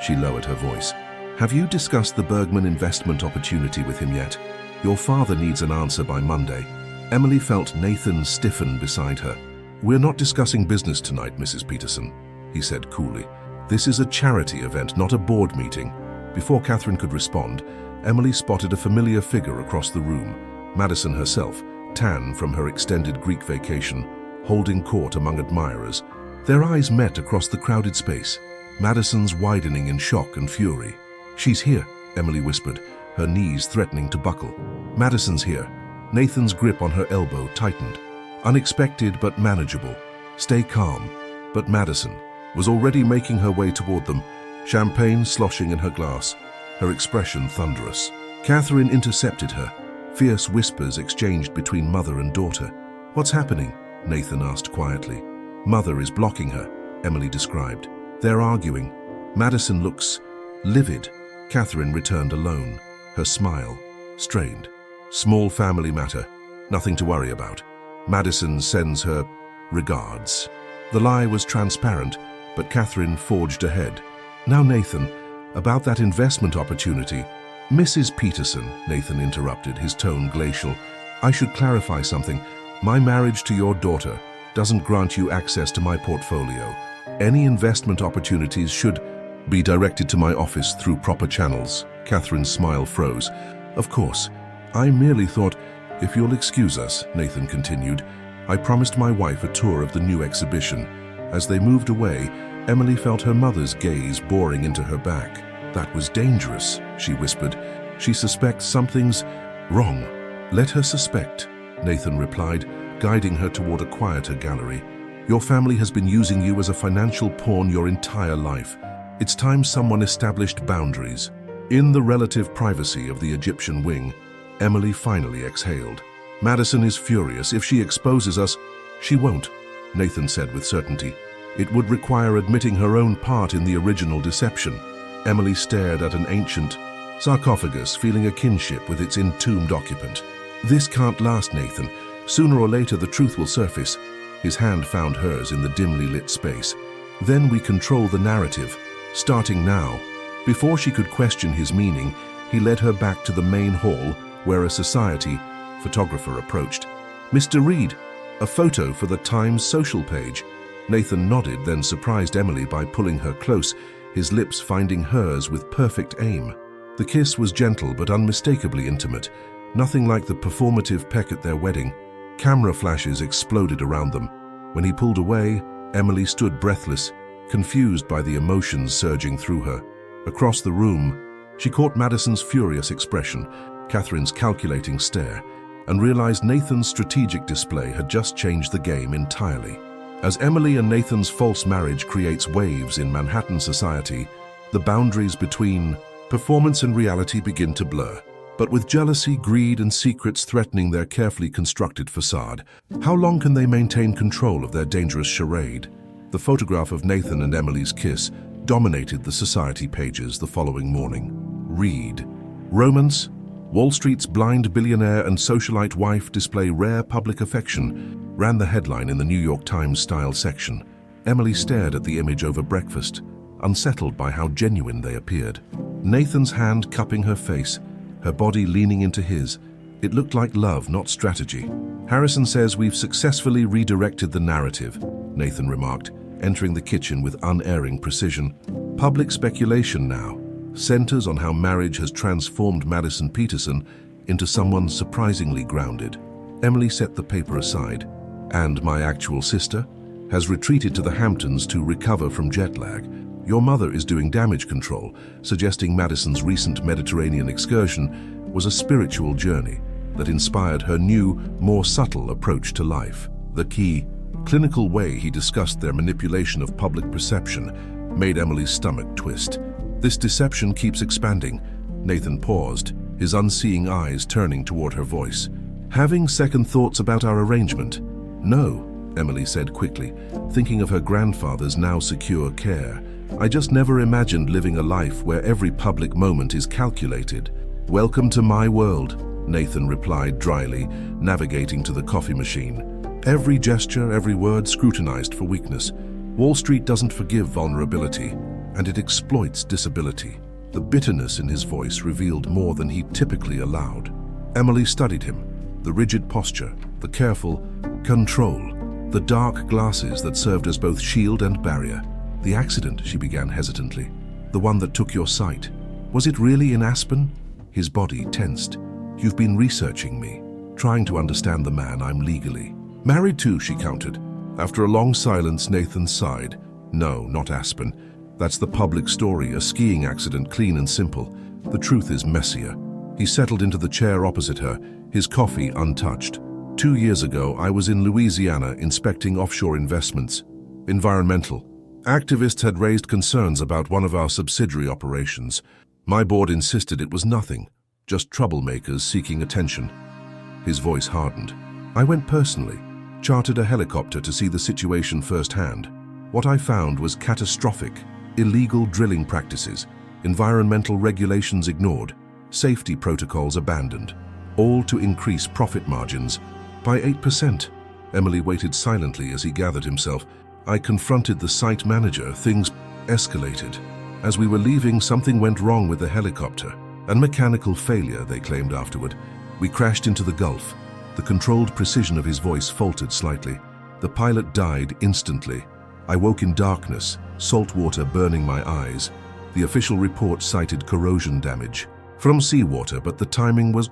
She lowered her voice. "Have you discussed the Bergman investment opportunity with him yet? Your father needs an answer by Monday." Emily felt Nathan stiffen beside her. "We're not discussing business tonight, Mrs. Peterson," he said coolly. "This is a charity event, not a board meeting." Before Catherine could respond, Emily spotted a familiar figure across the room, Madison herself, tan from her extended Greek vacation, holding court among admirers. Their eyes met across the crowded space, Madison's widening in shock and fury. "She's here," Emily whispered, her knees threatening to buckle. "Madison's here." Nathan's grip on her elbow tightened. Unexpected but manageable. "Stay calm." But Madison was already making her way toward them, champagne sloshing in her glass, her expression thunderous. Catherine intercepted her, fierce whispers exchanged between mother and daughter. "What's happening?" Nathan asked quietly. "Mother is blocking her," Emily described. "They're arguing. Madison looks livid." Catherine returned alone, her smile strained. "Small family matter, nothing to worry about. Madison sends her regards." The lie was transparent, but Catherine forged ahead. "Now, Nathan, about that investment opportunity." "Mrs. Peterson," Nathan interrupted, his tone glacial. "I should clarify something. My marriage to your daughter doesn't grant you access to my portfolio. Any investment opportunities should be directed to my office through proper channels." Catherine's smile froze. "Of course. I merely thought, if you'll excuse us," Nathan continued. "I promised my wife a tour of the new exhibition." As they moved away, Emily felt her mother's gaze boring into her back. "That was dangerous," she whispered. "She suspects something's wrong." "Let her suspect," Nathan replied, guiding her toward a quieter gallery. "Your family has been using you as a financial pawn your entire life. It's time someone established boundaries." In the relative privacy of the Egyptian wing, Emily finally exhaled. "Madison is furious. If she exposes us—" "She won't," Nathan said with certainty. "It would require admitting her own part in the original deception." Emily stared at an ancient sarcophagus, feeling a kinship with its entombed occupant. "This can't last, Nathan. Sooner or later the truth will surface." His hand found hers in the dimly lit space. "Then we control the narrative, starting now." Before she could question his meaning, he led her back to the main hall where a society photographer approached. "Mr. Reed, a photo for the Times social page." Nathan nodded, then surprised Emily by pulling her close, his lips finding hers with perfect aim. The kiss was gentle but unmistakably intimate, nothing like the performative peck at their wedding. Camera flashes exploded around them. When he pulled away, Emily stood breathless, confused by the emotions surging through her. Across the room, she caught Madison's furious expression, Catherine's calculating stare, and realized Nathan's strategic display had just changed the game entirely. As Emily and Nathan's false marriage creates waves in Manhattan society, the boundaries between performance and reality begin to blur. But with jealousy, greed, and secrets threatening their carefully constructed facade, how long can they maintain control of their dangerous charade? The photograph of Nathan and Emily's kiss dominated the society pages the following morning. Reed, Romance. Wall Street's blind billionaire and socialite wife display rare public affection, ran the headline in the New York Times style section. Emily stared at the image over breakfast, unsettled by how genuine they appeared. Nathan's hand cupping her face, her body leaning into his. It looked like love, not strategy. Harrison says we've successfully redirected the narrative, Nathan remarked, entering the kitchen with unerring precision. Public speculation now centers on how marriage has transformed Madison Peterson into someone surprisingly grounded. Emily set the paper aside. And my actual sister has retreated to the Hamptons to recover from jet lag. Your mother is doing damage control, suggesting Madison's recent Mediterranean excursion was a spiritual journey that inspired her new, more subtle approach to life. The key, clinical way he discussed their manipulation of public perception made Emily's stomach twist. This deception keeps expanding. Nathan paused, his unseeing eyes turning toward her voice. Having second thoughts about our arrangement? No, Emily said quickly, thinking of her grandfather's now secure care. I just never imagined living a life where every public moment is calculated. Welcome to my world, Nathan replied dryly, navigating to the coffee machine. Every gesture, every word scrutinized for weakness. Wall Street doesn't forgive vulnerability, and it exploits disability. The bitterness in his voice revealed more than he typically allowed. Emily studied him, the rigid posture, the careful control, the dark glasses that served as both shield and barrier. The accident, she began hesitantly. The one that took your sight. Was it really in Aspen? His body tensed. You've been researching me, trying to understand the man I'm legally married to, she countered. After a long silence, Nathan sighed. No, not Aspen. That's the public story, a skiing accident, clean and simple. The truth is messier. He settled into the chair opposite her, his coffee untouched. 2 years ago, I was in Louisiana inspecting offshore investments. Environmental. Activists had raised concerns about one of our subsidiary operations. My board insisted it was nothing, just troublemakers seeking attention. His voice hardened. I went personally, chartered a helicopter to see the situation firsthand. What I found was catastrophic. Illegal drilling practices, environmental regulations ignored, safety protocols abandoned, all to increase profit margins by 8%. Emily waited silently as he gathered himself. I confronted the site manager. Things escalated. As we were leaving, something went wrong with the helicopter. A mechanical failure, they claimed afterward. We crashed into the Gulf. The controlled precision of his voice faltered slightly. The pilot died instantly. I woke in darkness, salt water burning my eyes. The official report cited corrosion damage from seawater, but the timing was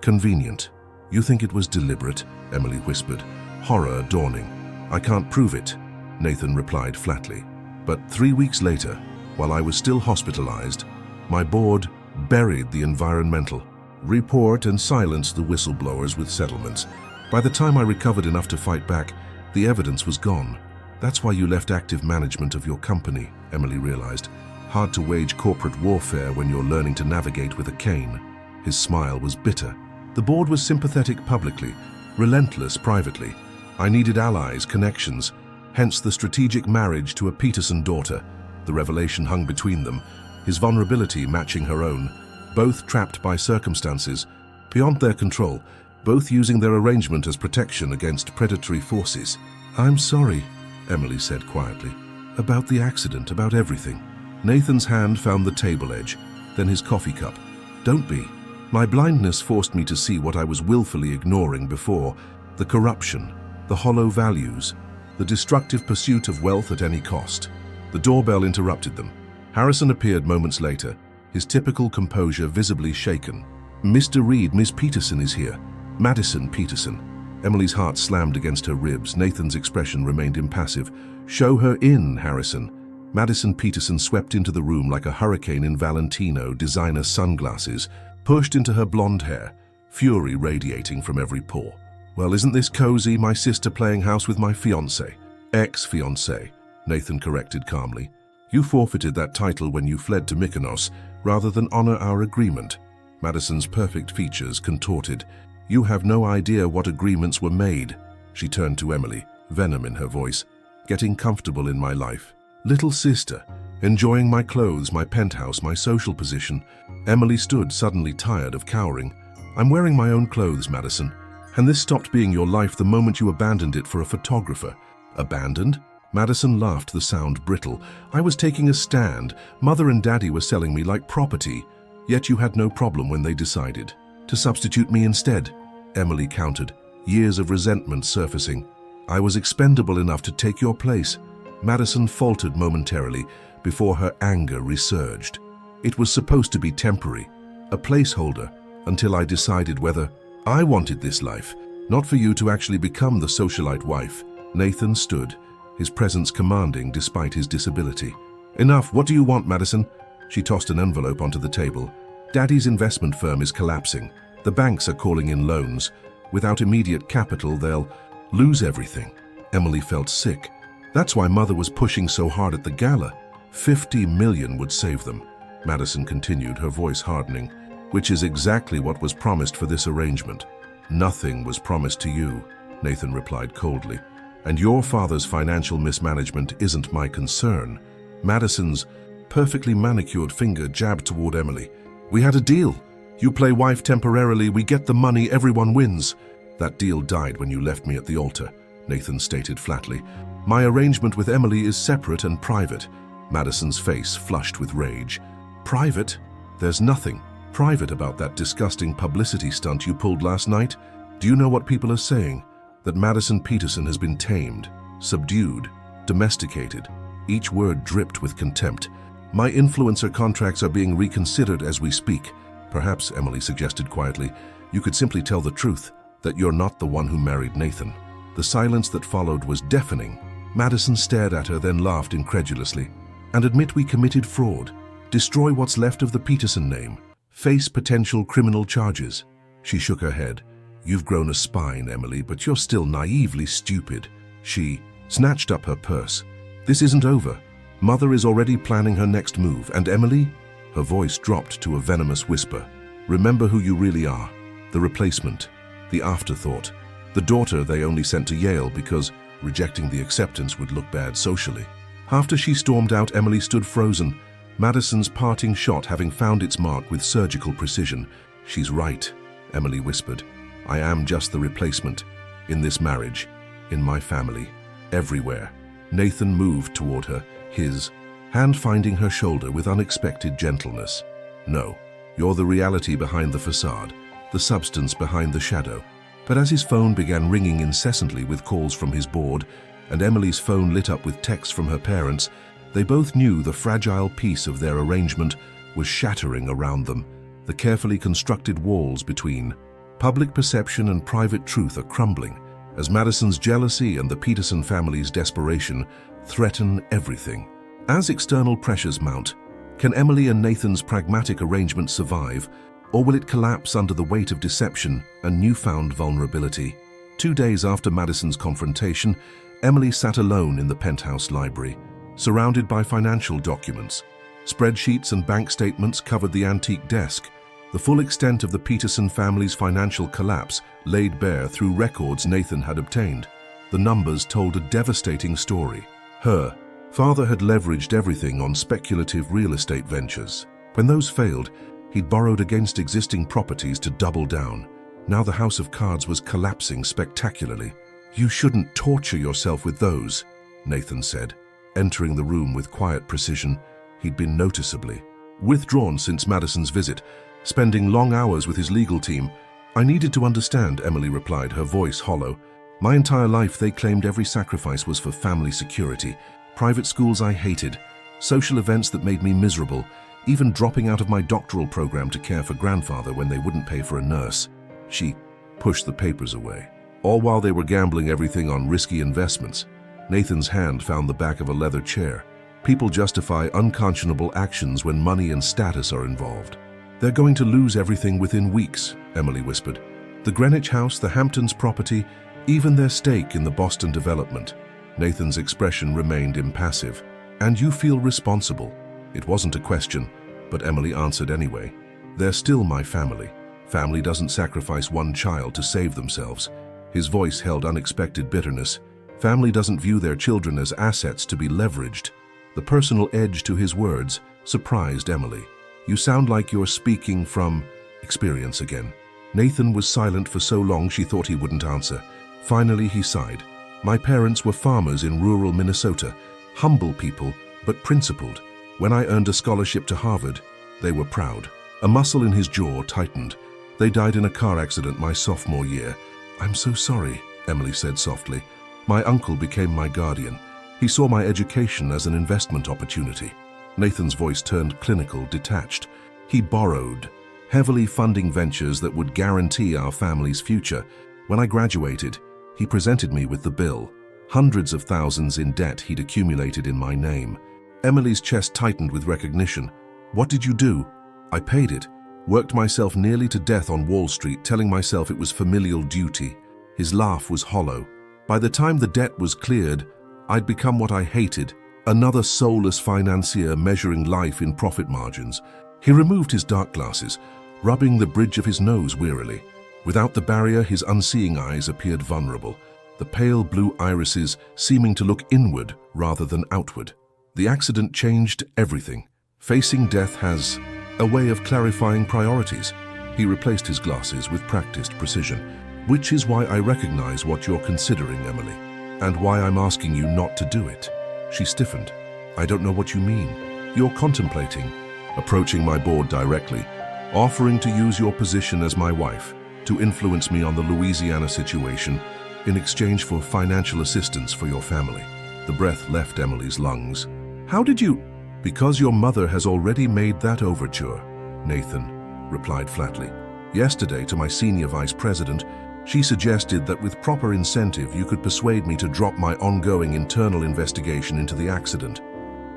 convenient. You think it was deliberate? Emily whispered, horror dawning. I can't prove it, Nathan replied flatly. But 3 weeks later, while I was still hospitalized, my board buried the environmental report and silenced the whistleblowers with settlements. By the time I recovered enough to fight back, the evidence was gone. That's why you left active management of your company, Emily realized. Hard to wage corporate warfare when you're learning to navigate with a cane. His smile was bitter. The board was sympathetic publicly, relentless privately. I needed allies, connections, hence the strategic marriage to a Peterson daughter. The revelation hung between them, his vulnerability matching her own, both trapped by circumstances beyond their control, both using their arrangement as protection against predatory forces. I'm sorry, Emily said quietly. About the accident, about everything. Nathan's hand found the table edge, then his coffee cup. Don't be. My blindness forced me to see what I was willfully ignoring before. The corruption, the hollow values, the destructive pursuit of wealth at any cost. The doorbell interrupted them. Harrison appeared moments later, his typical composure visibly shaken. Mr. Reed, Miss Peterson is here. Madison Peterson. Emily's heart slammed against her ribs. Nathan's expression remained impassive. Show her in, Harrison. Madison Peterson swept into the room like a hurricane in Valentino designer sunglasses, pushed into her blonde hair, fury radiating from every pore. Well, isn't this cozy, my sister playing house with my fiancé? Ex-fiancé, Nathan corrected calmly. You forfeited that title when you fled to Mykonos rather than honor our agreement. Madison's perfect features contorted. You have no idea what agreements were made. She turned to Emily, venom in her voice. Getting comfortable in my life. Little sister, Enjoying my clothes, my penthouse, my social position. Emily stood, suddenly tired of cowering. I'm wearing my own clothes, Madison. And this stopped being your life the moment you abandoned it for a photographer. Abandoned? Madison laughed, the sound brittle. I was taking a stand. Mother and Daddy were selling me like property. Yet you had no problem when they decided to substitute me instead. Emily countered, years of resentment surfacing. I was expendable enough to take your place. Madison faltered momentarily before her anger resurged. It was supposed to be temporary, a placeholder, until I decided whether I wanted this life, not for you to actually become the socialite wife. Nathan stood, his presence commanding despite his disability. Enough, what do you want, Madison? She tossed an envelope onto the table. Daddy's investment firm is collapsing. The banks are calling in loans. Without immediate capital, they'll lose everything. Emily felt sick. That's why Mother was pushing so hard at the gala. 50 million would save them. Madison continued, her voice hardening. Which is exactly what was promised for this arrangement. Nothing was promised to you, Nathan replied coldly. And your father's financial mismanagement isn't my concern. Madison's perfectly manicured finger jabbed toward Emily. We had a deal. You play wife temporarily, we get the money, everyone wins. That deal died when you left me at the altar, Nathan stated flatly. My arrangement with Emily is separate and private. Madison's face flushed with rage. Private? There's nothing private about that disgusting publicity stunt you pulled last night. Do you know what people are saying? That Madison Peterson has been tamed, subdued, domesticated. Each word dripped with contempt. My influencer contracts are being reconsidered as we speak. Perhaps, Emily suggested quietly, you could simply tell the truth, that you're not the one who married Nathan. The silence that followed was deafening. Madison stared at her, then laughed incredulously. And admit we committed fraud. Destroy what's left of the Peterson name. Face potential criminal charges. She shook her head. You've grown a spine, Emily, but you're still naively stupid. She snatched up her purse. This isn't over. Mother is already planning her next move, and Emily? Her voice dropped to a venomous whisper. Remember who you really are. The replacement. The afterthought. The daughter they only sent to Yale because rejecting the acceptance would look bad socially. After she stormed out, Emily stood frozen, Madison's parting shot having found its mark with surgical precision. She's right, Emily whispered. I am just the replacement. In this marriage, in my family, everywhere. Nathan moved toward her, his hand finding her shoulder with unexpected gentleness. No, you're the reality behind the facade, the substance behind the shadow. But as his phone began ringing incessantly with calls from his board, and Emily's phone lit up with texts from her parents, they both knew the fragile piece of their arrangement was shattering around them. The carefully constructed walls between public perception and private truth are crumbling, as Madison's jealousy and the Peterson family's desperation threaten everything. As external pressures mount, can Emily and Nathan's pragmatic arrangement survive, or will it collapse under the weight of deception and newfound vulnerability? 2 days after Madison's confrontation, Emily sat alone in the penthouse library, surrounded by financial documents. Spreadsheets and bank statements covered the antique desk. The full extent of the Peterson family's financial collapse laid bare through records Nathan had obtained. The numbers told a devastating story. Her father had leveraged everything on speculative real estate ventures. When those failed, he'd borrowed against existing properties to double down. Now the house of cards was collapsing spectacularly. You shouldn't torture yourself with those, Nathan said, entering the room with quiet precision. He'd been noticeably withdrawn since Madison's visit, spending long hours with his legal team. I needed to understand, Emily replied, her voice hollow. My entire life they claimed every sacrifice was for family security. Private schools I hated, social events that made me miserable, even dropping out of my doctoral program to care for grandfather when they wouldn't pay for a nurse. She pushed the papers away, all while they were gambling everything on risky investments. Nathan's hand found the back of a leather chair. People justify unconscionable actions when money and status are involved. They're going to lose everything within weeks, Emily whispered. The Greenwich house, the Hamptons property, even their stake in the Boston development. Nathan's expression remained impassive. And you feel responsible. It wasn't a question, but Emily answered anyway. They're still my family. Family doesn't sacrifice one child to save themselves. His voice held unexpected bitterness. Family doesn't view their children as assets to be leveraged. The personal edge to his words surprised Emily. "You sound like you're speaking from experience again." Nathan was silent for so long she thought he wouldn't answer. Finally, he sighed. "My parents were farmers in rural Minnesota, humble people, but principled. When I earned a scholarship to Harvard, they were proud." A muscle in his jaw tightened. "They died in a car accident my sophomore year." "I'm so sorry," Emily said softly. "My uncle became my guardian. He saw my education as an investment opportunity." Nathan's voice turned clinical, detached. "He borrowed, heavily funding ventures that would guarantee our family's future. When I graduated, he presented me with the bill. Hundreds of thousands in debt he'd accumulated in my name." Emily's chest tightened with recognition. "What did you do?" "I paid it. Worked myself nearly to death on Wall Street, telling myself it was familial duty." His laugh was hollow. "By the time the debt was cleared, I'd become what I hated, another soulless financier measuring life in profit margins." He removed his dark glasses, rubbing the bridge of his nose wearily. Without the barrier, his unseeing eyes appeared vulnerable, the pale blue irises seeming to look inward rather than outward. "The accident changed everything. Facing death has a way of clarifying priorities." He replaced his glasses with practiced precision. "Which is why I recognize what you're considering, Emily, and why I'm asking you not to do it." She stiffened. "I don't know what you mean." "You're contemplating approaching my board directly, offering to use your position as my wife to influence me on the Louisiana situation in exchange for financial assistance for your family." The breath left Emily's lungs. "How did you—" "Because your mother has already made that overture," Nathan replied flatly. "Yesterday, to my senior vice president, she suggested that with proper incentive you could persuade me to drop my ongoing internal investigation into the accident."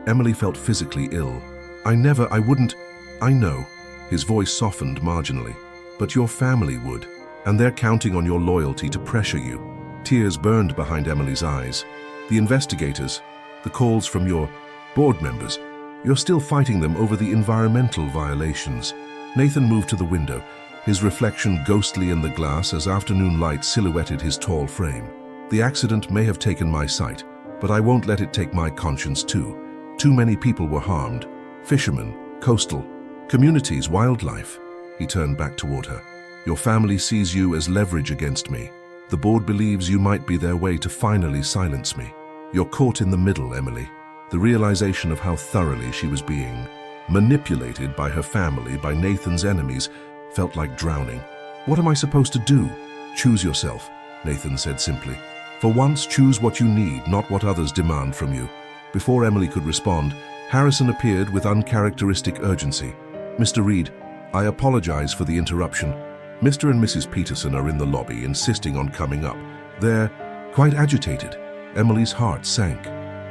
Emily felt physically ill. I wouldn't." "I know." His voice softened marginally. "But your family would, and they're counting on your loyalty to pressure you." Tears burned behind Emily's eyes. "The investigators, the calls from your board members, you're still fighting them over the environmental violations." Nathan moved to the window, his reflection ghostly in the glass as afternoon light silhouetted his tall frame. "The accident may have taken my sight, but I won't let it take my conscience too. Too many people were harmed. Fishermen, coastal, communities, wildlife." He turned back toward her. "Your family sees you as leverage against me. The board believes you might be their way to finally silence me. You're caught in the middle, Emily." The realization of how thoroughly she was being manipulated by her family, by Nathan's enemies, felt like drowning. "What am I supposed to do?" "Choose yourself," Nathan said simply. "For once, choose what you need, not what others demand from you." Before Emily could respond, Harrison appeared with uncharacteristic urgency. "Mr. Reed, I apologize for the interruption. Mr. and Mrs. Peterson are in the lobby, insisting on coming up. They're quite agitated." Emily's heart sank.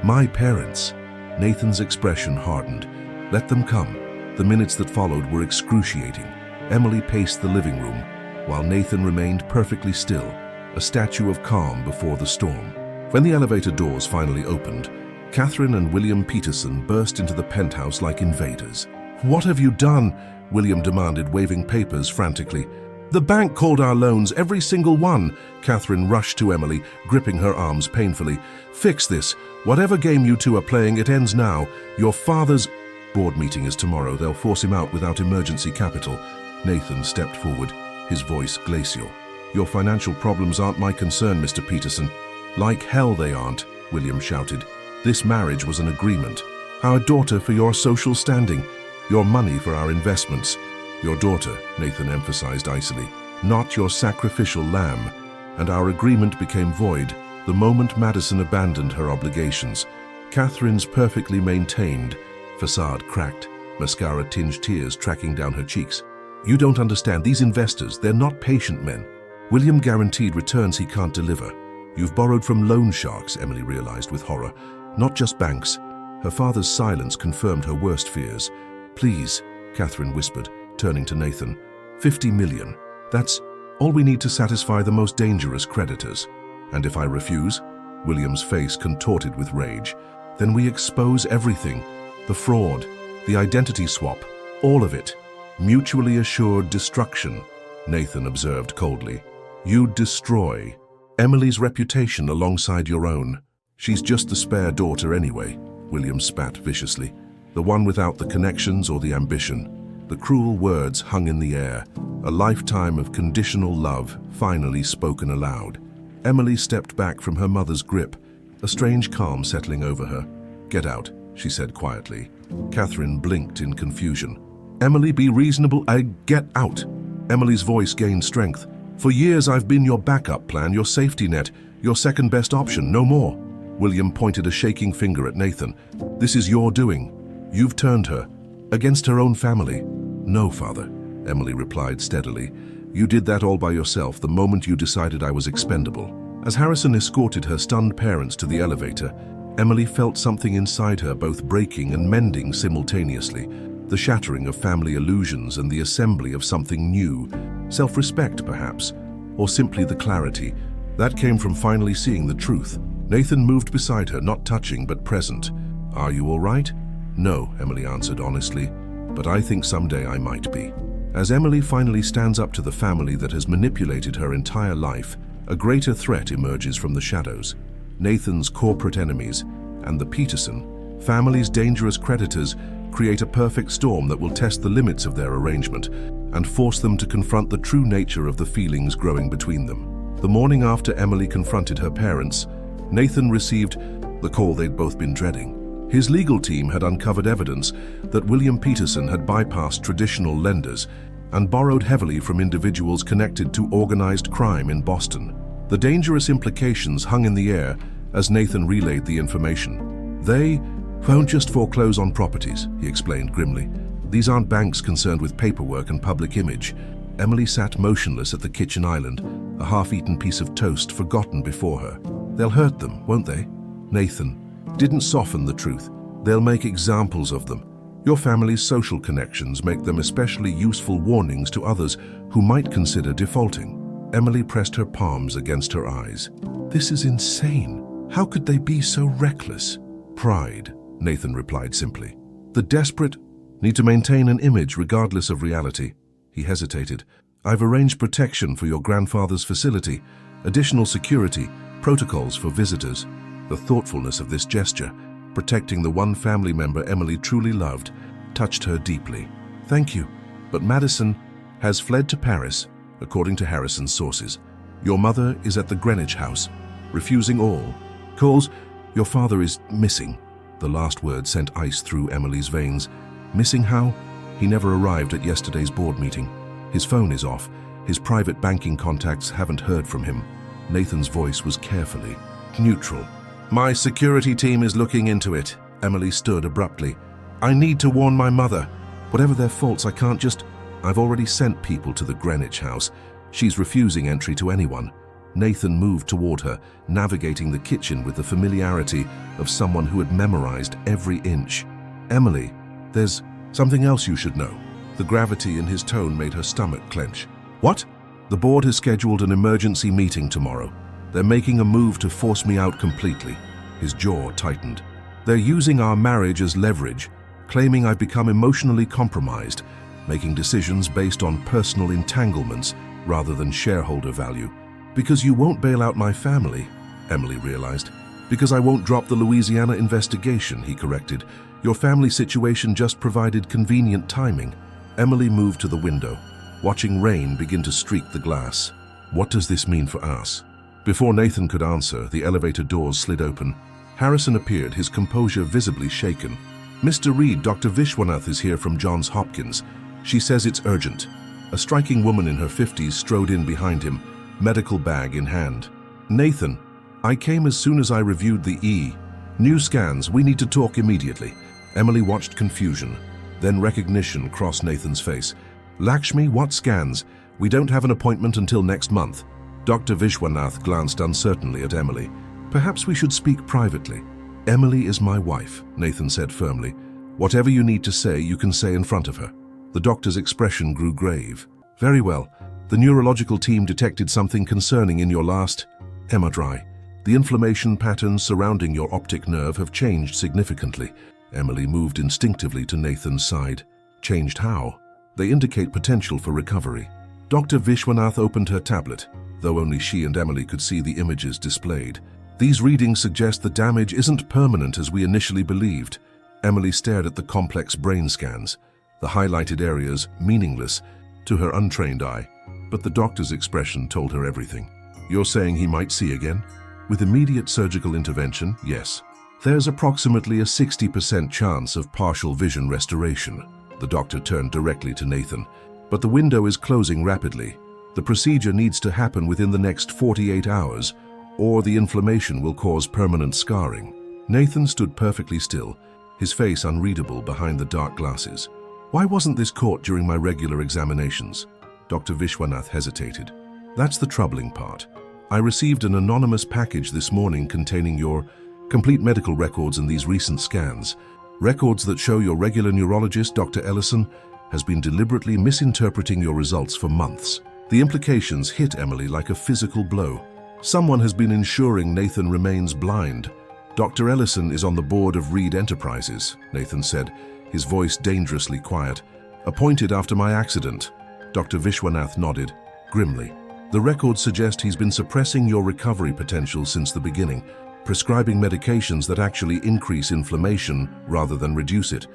"My parents." Nathan's expression hardened. "Let them come." The minutes that followed were excruciating. Emily paced the living room, while Nathan remained perfectly still, a statue of calm before the storm. When the elevator doors finally opened, Catherine and William Peterson burst into the penthouse like invaders. "What have you done?" William demanded, waving papers frantically. "The bank called our loans, every single one." Catherine rushed to Emily, gripping her arms painfully. "Fix this. Whatever game you two are playing, it ends now. Your father's—" "Board meeting is tomorrow. They'll force him out without emergency capital." Nathan stepped forward, his voice glacial. "Your financial problems aren't my concern, Mr. Peterson." "Like hell they aren't," William shouted. "This marriage was an agreement. Our daughter for your social standing, your money for our investments." "Your daughter," Nathan emphasized icily, "not your sacrificial lamb." And our agreement became void the moment Madison abandoned her obligations. Catherine's perfectly maintained facade cracked, mascara-tinged tears tracking down her cheeks. "You don't understand. These investors, they're not patient men. William guaranteed returns he can't deliver. You've borrowed from loan sharks," Emily realized with horror. "Not just banks." Her father's silence confirmed her worst fears. "Please," Catherine whispered, turning to Nathan. "50 million. That's all we need to satisfy the most dangerous creditors. And if I refuse?" William's face contorted with rage. "Then we expose everything. The fraud, the identity swap, all of it. Mutually assured destruction," Nathan observed coldly. "You'd destroy Emily's reputation alongside your own. She's just the spare daughter anyway." William spat viciously. The one without the connections or the ambition. The cruel words hung in the air, a lifetime of conditional love finally spoken aloud. Emily stepped back from her mother's grip, a strange calm settling over her. "Get out," she said quietly. Catherine blinked in confusion. "Emily, be reasonable. Get out." Emily's voice gained strength. "For years I've been your backup plan, your safety net, your second best option, no more." William pointed a shaking finger at Nathan. "This is your doing. You've turned her. Against her own family." "No, Father," Emily replied steadily. "You did that all by yourself the moment you decided I was expendable." As Harrison escorted her stunned parents to the elevator, Emily felt something inside her both breaking and mending simultaneously. The shattering of family illusions and the assembly of something new. Self-respect, perhaps, or simply the clarity. That came from finally seeing the truth. Nathan moved beside her, not touching but present. "Are you all right?" "No," Emily answered honestly, "but I think someday I might be." As Emily finally stands up to the family that has manipulated her entire life, a greater threat emerges from the shadows. Nathan's corporate enemies and the Peterson family's dangerous creditors create a perfect storm that will test the limits of their arrangement and force them to confront the true nature of the feelings growing between them. The morning after Emily confronted her parents, Nathan received the call they'd both been dreading. His legal team had uncovered evidence that William Peterson had bypassed traditional lenders and borrowed heavily from individuals connected to organized crime in Boston. The dangerous implications hung in the air as Nathan relayed the information. "They won't just foreclose on properties," he explained grimly. "These aren't banks concerned with paperwork and public image." Emily sat motionless at the kitchen island, a half-eaten piece of toast forgotten before her. "They'll hurt them, won't they?" Nathan didn't soften the truth. "They'll make examples of them. Your family's social connections make them especially useful warnings to others who might consider defaulting." Emily pressed her palms against her eyes. "This is insane. How could they be so reckless?" "Pride," Nathan replied simply. "The desperate need to maintain an image regardless of reality." He hesitated. "I've arranged protection for your grandfather's facility, additional security, protocols for visitors." The thoughtfulness of this gesture, protecting the one family member Emily truly loved, touched her deeply. "Thank you, but Madison has fled to Paris, according to Harrison's sources. Your mother is at the Greenwich House, refusing all calls. Your father is missing." The last word sent ice through Emily's veins. "Missing how?" "He never arrived at yesterday's board meeting. His phone is off. His private banking contacts haven't heard from him." Nathan's voice was carefully neutral. "My security team is looking into it." Emily stood abruptly. "I need to warn my mother. Whatever their faults, I can't just... I've already sent people to the Greenwich House. She's refusing entry to anyone." Nathan moved toward her, navigating the kitchen with the familiarity of someone who had memorized every inch. "Emily, there's something else you should know." The gravity in his tone made her stomach clench. "What?" "The board has scheduled an emergency meeting tomorrow. They're making a move to force me out completely." His jaw tightened. "They're using our marriage as leverage, claiming I've become emotionally compromised, making decisions based on personal entanglements rather than shareholder value. Because you won't bail out my family," Emily realized. "Because I won't drop the Louisiana investigation," he corrected. "Your family situation just provided convenient timing." Emily moved to the window, watching rain begin to streak the glass. "What does this mean for us?" Before Nathan could answer, the elevator doors slid open. Harrison appeared, his composure visibly shaken. "Mr. Reed, Dr. Vishwanath is here from Johns Hopkins. She says it's urgent." A striking woman in her 50s strode in behind him, medical bag in hand. "Nathan, I came as soon as I reviewed the new scans. We need to talk immediately." Emily watched confusion, then recognition cross Nathan's face. "Lakshmi, what scans? We don't have an appointment until next month." Dr. Vishwanath glanced uncertainly at Emily. "Perhaps we should speak privately." "Emily is my wife," Nathan said firmly. "Whatever you need to say, you can say in front of her." The doctor's expression grew grave. "Very well. The neurological team detected something concerning in your last MRI. The inflammation patterns surrounding your optic nerve have changed significantly." Emily moved instinctively to Nathan's side. "Changed how?" "They indicate potential for recovery." Dr. Vishwanath opened her tablet, though only she and Emily could see the images displayed. These readings suggest the damage isn't permanent as we initially believed. Emily stared at the complex brain scans, the highlighted areas meaningless to her untrained eye. But the doctor's expression told her everything. You're saying he might see again? With immediate surgical intervention, yes. There's approximately a 60% chance of partial vision restoration. The doctor turned directly to Nathan. But the window is closing rapidly. The procedure needs to happen within the next 48 hours, or the inflammation will cause permanent scarring. Nathan stood perfectly still, his face unreadable behind the dark glasses. Why wasn't this caught during my regular examinations? Dr. Vishwanath hesitated. That's the troubling part. I received an anonymous package this morning containing your complete medical records and these recent scans. Records that show your regular neurologist, Dr. Ellison, has been deliberately misinterpreting your results for months. The implications hit Emily like a physical blow. Someone has been ensuring Nathan remains blind. Dr. Ellison is on the board of Reed Enterprises, Nathan said, his voice dangerously quiet. Appointed after my accident. Dr. Vishwanath nodded, grimly. The records suggest he's been suppressing your recovery potential since the beginning, prescribing medications that actually increase inflammation rather than reduce it.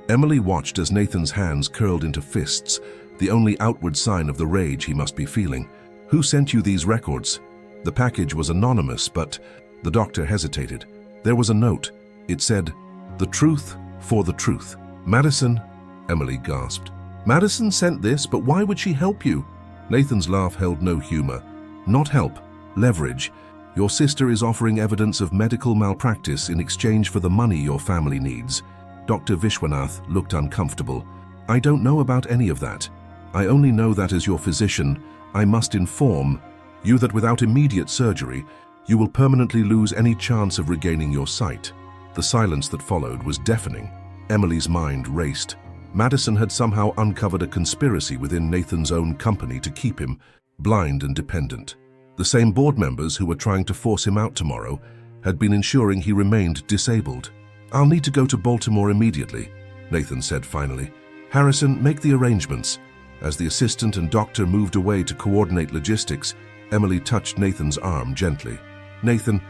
Emily watched as Nathan's hands curled into fists, the only outward sign of the rage he must be feeling. Who sent you these records? The package was anonymous, but the doctor hesitated. There was a note. It said, "The truth for the truth." Madison, Emily gasped. Madison sent this, but why would she help you? Nathan's laugh held no humor. Not help, leverage. Your sister is offering evidence of medical malpractice in exchange for the money your family needs. Dr. Vishwanath looked uncomfortable. I don't know about any of that. I only know that as your physician, I must inform you that without immediate surgery, you will permanently lose any chance of regaining your sight. The silence that followed was deafening. Emily's mind raced. Madison had somehow uncovered a conspiracy within Nathan's own company to keep him blind and dependent. The same board members who were trying to force him out tomorrow had been ensuring he remained disabled. I'll need to go to Baltimore immediately, Nathan said finally. Harrison, make the arrangements. As the assistant and doctor moved away to coordinate logistics, Emily touched Nathan's arm gently. Nathan,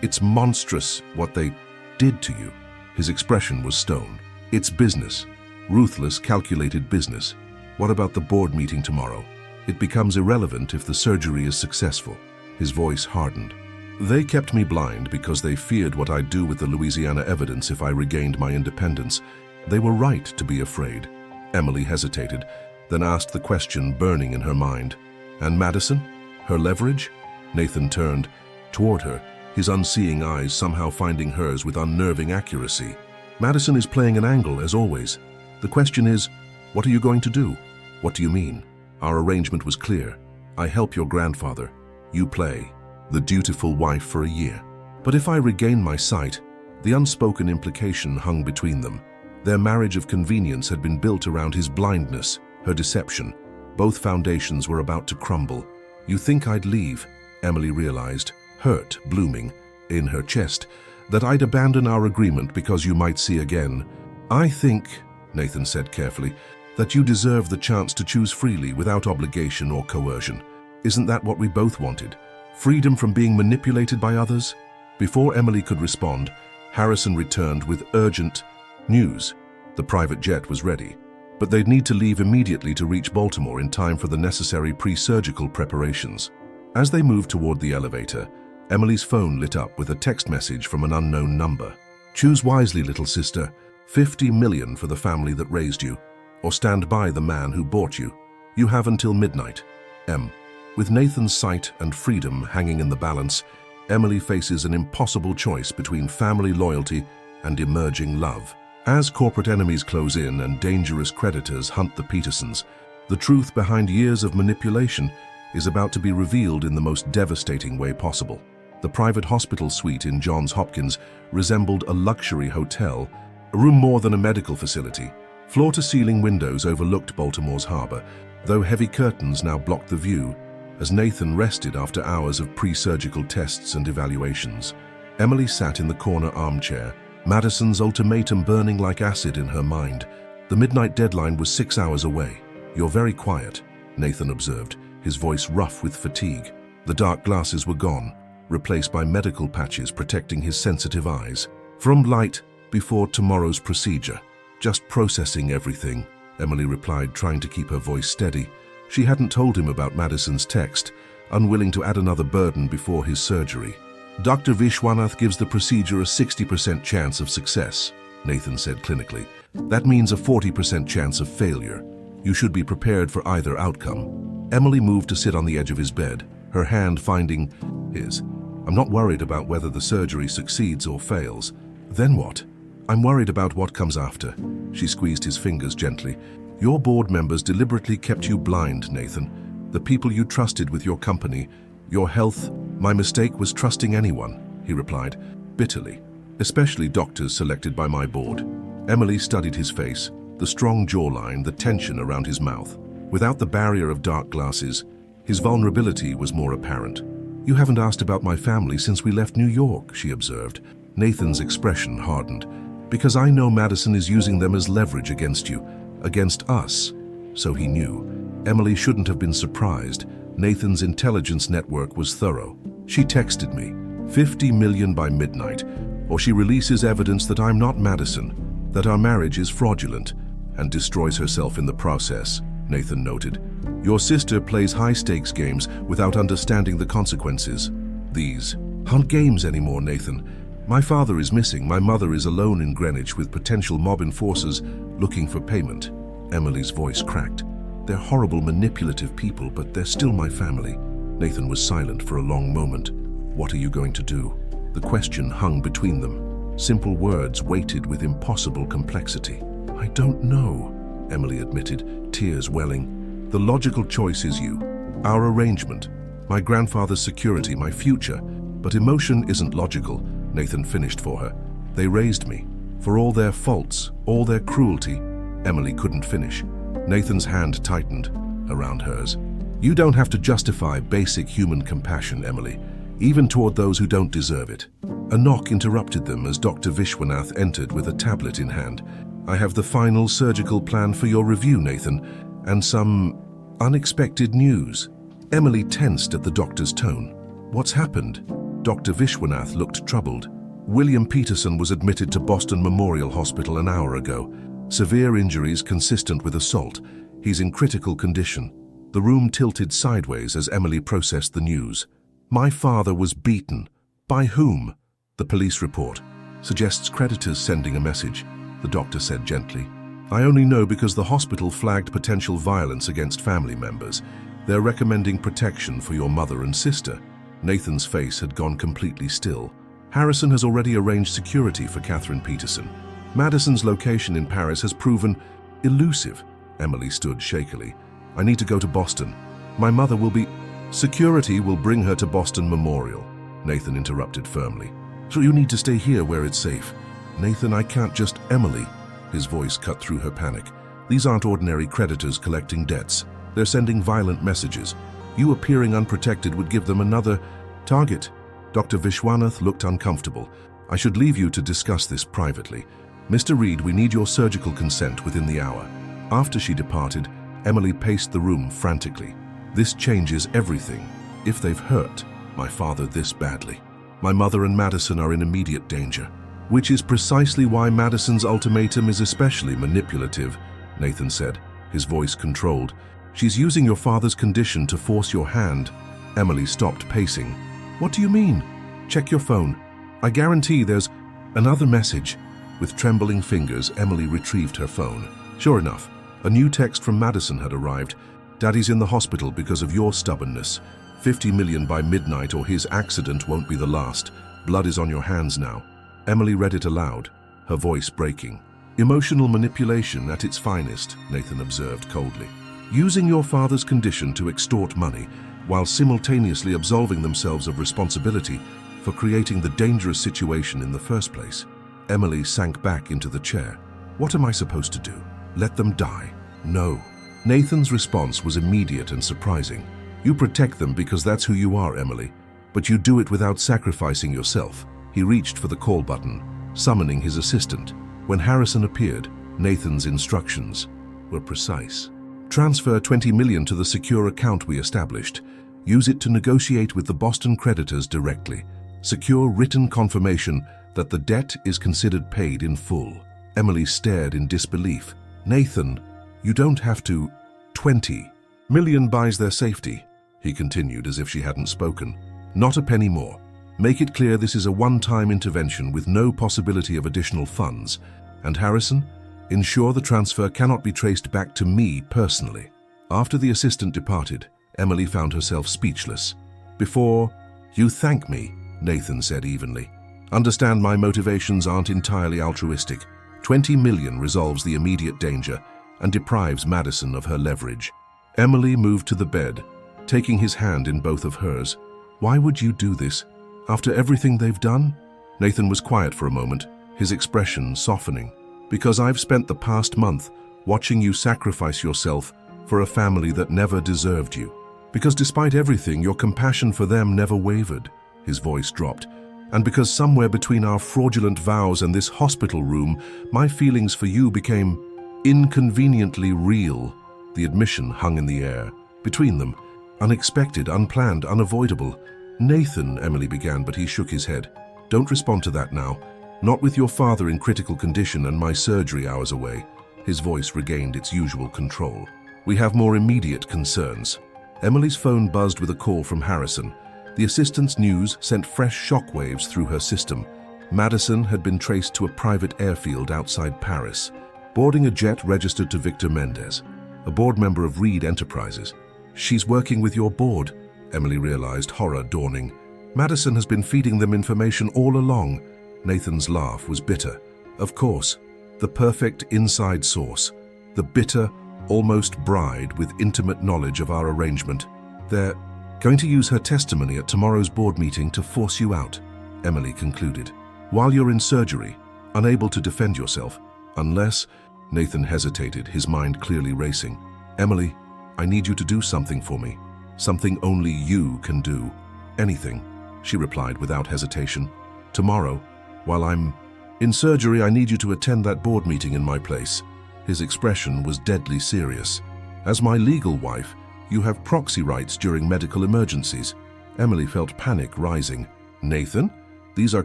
it's monstrous what they did to you. His expression was stone. It's business. Ruthless, calculated business. What about the board meeting tomorrow? It becomes irrelevant if the surgery is successful. His voice hardened. They kept me blind because they feared what I'd do with the Louisiana evidence if I regained my independence. They were right to be afraid. Emily hesitated, then asked the question burning in her mind. And Madison? Her leverage? Nathan turned toward her, his unseeing eyes somehow finding hers with unnerving accuracy. Madison is playing an angle, as always. The question is, what are you going to do? What do you mean? Our arrangement was clear. I help your grandfather. You play the dutiful wife for a year. But if I regain my sight, the unspoken implication hung between them. Their marriage of convenience had been built around his blindness, her deception. Both foundations were about to crumble. You think I'd leave? Emily realized, hurt blooming in her chest, that I'd abandon our agreement because you might see again. I think, Nathan said carefully, that you deserve the chance to choose freely without obligation or coercion. Isn't that what we both wanted? Freedom from being manipulated by others? Before Emily could respond, Harrison returned with urgent news. The private jet was ready, but they'd need to leave immediately to reach Baltimore in time for the necessary pre-surgical preparations. As they moved toward the elevator, Emily's phone lit up with a text message from an unknown number. Choose wisely, little sister. 50 million for the family that raised you, or stand by the man who bought you. You have until midnight. M. With Nathan's sight and freedom hanging in the balance, Emily faces an impossible choice between family loyalty and emerging love. As corporate enemies close in and dangerous creditors hunt the Petersons, the truth behind years of manipulation is about to be revealed in the most devastating way possible. The private hospital suite in Johns Hopkins resembled a luxury hotel, a room more than a medical facility. Floor-to-ceiling windows overlooked Baltimore's harbor, though heavy curtains now blocked the view, as Nathan rested after hours of pre-surgical tests and evaluations. Emily sat in the corner armchair, Madison's ultimatum burning like acid in her mind. The midnight deadline was 6 hours away. You're very quiet, Nathan observed, his voice rough with fatigue. The dark glasses were gone. replaced by medical patches protecting his sensitive eyes. From light before tomorrow's procedure. Just processing everything, Emily replied, trying to keep her voice steady. She hadn't told him about Madison's text, unwilling to add another burden before his surgery. Dr. Vishwanath gives the procedure a 60% chance of success, Nathan said clinically. That means a 40% chance of failure. You should be prepared for either outcome. Emily moved to sit on the edge of his bed, her hand finding his. I'm not worried about whether the surgery succeeds or fails. Then what? I'm worried about what comes after. She squeezed his fingers gently. Your board members deliberately kept you blind, Nathan. The people you trusted with your company, your health. My mistake was trusting anyone, he replied, bitterly, especially doctors selected by my board. Emily studied his face, the strong jawline, the tension around his mouth. Without the barrier of dark glasses, his vulnerability was more apparent. You haven't asked about my family since we left New York, she observed. Nathan's expression hardened. Because I know Madison is using them as leverage against you, against us. So he knew. Emily shouldn't have been surprised. Nathan's intelligence network was thorough. She texted me, 50 million by midnight, or she releases evidence that I'm not Madison, that our marriage is fraudulent, and destroys herself in the process, Nathan noted. Your sister plays high-stakes games without understanding the consequences. These aren't games anymore, Nathan. My father is missing. My mother is alone in Greenwich with potential mob enforcers looking for payment. Emily's voice cracked. They're horrible, manipulative people, but they're still my family. Nathan was silent for a long moment. What are you going to do? The question hung between them. Simple words weighted with impossible complexity. I don't know, Emily admitted, tears welling. The logical choice is you. Our arrangement. My grandfather's security, my future. But emotion isn't logical, Nathan finished for her. They raised me. For all their faults, all their cruelty. Emily couldn't finish. Nathan's hand tightened around hers. You don't have to justify basic human compassion, Emily, even toward those who don't deserve it. A knock interrupted them as Dr. Vishwanath entered with a tablet in hand. I have the final surgical plan for your review, Nathan, and some unexpected news. Emily tensed at the doctor's tone. What's happened? Dr. Vishwanath looked troubled. William Peterson was admitted to Boston Memorial Hospital an hour ago. Severe injuries consistent with assault. He's in critical condition. The room tilted sideways as Emily processed the news. My father was beaten. By whom? The police report suggests creditors sending a message, the doctor said gently. I only know because the hospital flagged potential violence against family members. They're recommending protection for your mother and sister. Nathan's face had gone completely still. Harrison has already arranged security for Catherine Peterson. Madison's location in Paris has proven elusive. Emily stood shakily. I need to go to Boston. My mother will be... Security will bring her to Boston Memorial, Nathan interrupted firmly. So you need to stay here where it's safe. Nathan, I can't just... Emily. His voice cut through her panic. These aren't ordinary creditors collecting debts. They're sending violent messages. You appearing unprotected would give them another target. Dr. Vishwanath looked uncomfortable. I should leave you to discuss this privately. Mr. Reed, we need your surgical consent within the hour. After she departed, Emily paced the room frantically. This changes everything. If they've hurt my father this badly, my mother and Madison are in immediate danger, which is precisely why Madison's ultimatum is especially manipulative, Nathan said, his voice controlled. She's using your father's condition to force your hand. Emily stopped pacing. What do you mean? Check your phone. I guarantee there's another message. With trembling fingers, Emily retrieved her phone. Sure enough, a new text from Madison had arrived. Daddy's in the hospital because of your stubbornness. 50 million by midnight or his accident won't be the last. Blood is on your hands now. Emily read it aloud, her voice breaking. Emotional manipulation at its finest, Nathan observed coldly. Using your father's condition to extort money while simultaneously absolving themselves of responsibility for creating the dangerous situation in the first place. Emily sank back into the chair. What am I supposed to do? Let them die? No. Nathan's response was immediate and surprising. You protect them because that's who you are, Emily, but you do it without sacrificing yourself. He reached for the call button, summoning his assistant. When Harrison appeared, Nathan's instructions were precise. Transfer 20 million to the secure account we established. Use it to negotiate with the Boston creditors directly. Secure written confirmation that the debt is considered paid in full. Emily stared in disbelief. Nathan, you don't have to. 20 million buys their safety, he continued as if she hadn't spoken. Not a penny more. Make it clear this is a one-time intervention with no possibility of additional funds. And Harrison, ensure the transfer cannot be traced back to me personally. After the assistant departed, Emily found herself speechless. Before you thank me, Nathan said evenly. Understand my motivations aren't entirely altruistic. 20 million resolves the immediate danger and deprives Madison of her leverage. Emily moved to the bed, taking his hand in both of hers. Why would you do this? After everything they've done? Nathan was quiet for a moment, his expression softening. Because I've spent the past month watching you sacrifice yourself for a family that never deserved you. Because despite everything, your compassion for them never wavered. His voice dropped. And because somewhere between our fraudulent vows and this hospital room, my feelings for you became inconveniently real. The admission hung in the air. Between them, unexpected, unplanned, unavoidable. Nathan, Emily began, but he shook his head. Don't respond to that now. Not with your father in critical condition and my surgery hours away. His voice regained its usual control. We have more immediate concerns. Emily's phone buzzed with a call from Harrison. The assistant's news sent fresh shockwaves through her system. Madison had been traced to a private airfield outside Paris, boarding a jet registered to Victor Mendez, a board member of Reed Enterprises. She's working with your board, Emily realized, horror dawning. Madison has been feeding them information all along. Nathan's laugh was bitter. Of course, the perfect inside source, the bitter, almost bride with intimate knowledge of our arrangement. They're going to use her testimony at tomorrow's board meeting to force you out, Emily concluded. While you're in surgery, unable to defend yourself, unless... Nathan hesitated, his mind clearly racing. Emily, I need you to do something for me. Something only you can do. Anything, she replied without hesitation. Tomorrow, while I'm in surgery, I need you to attend that board meeting in my place. His expression was deadly serious. As my legal wife, you have proxy rights during medical emergencies. Emily felt panic rising. Nathan, these are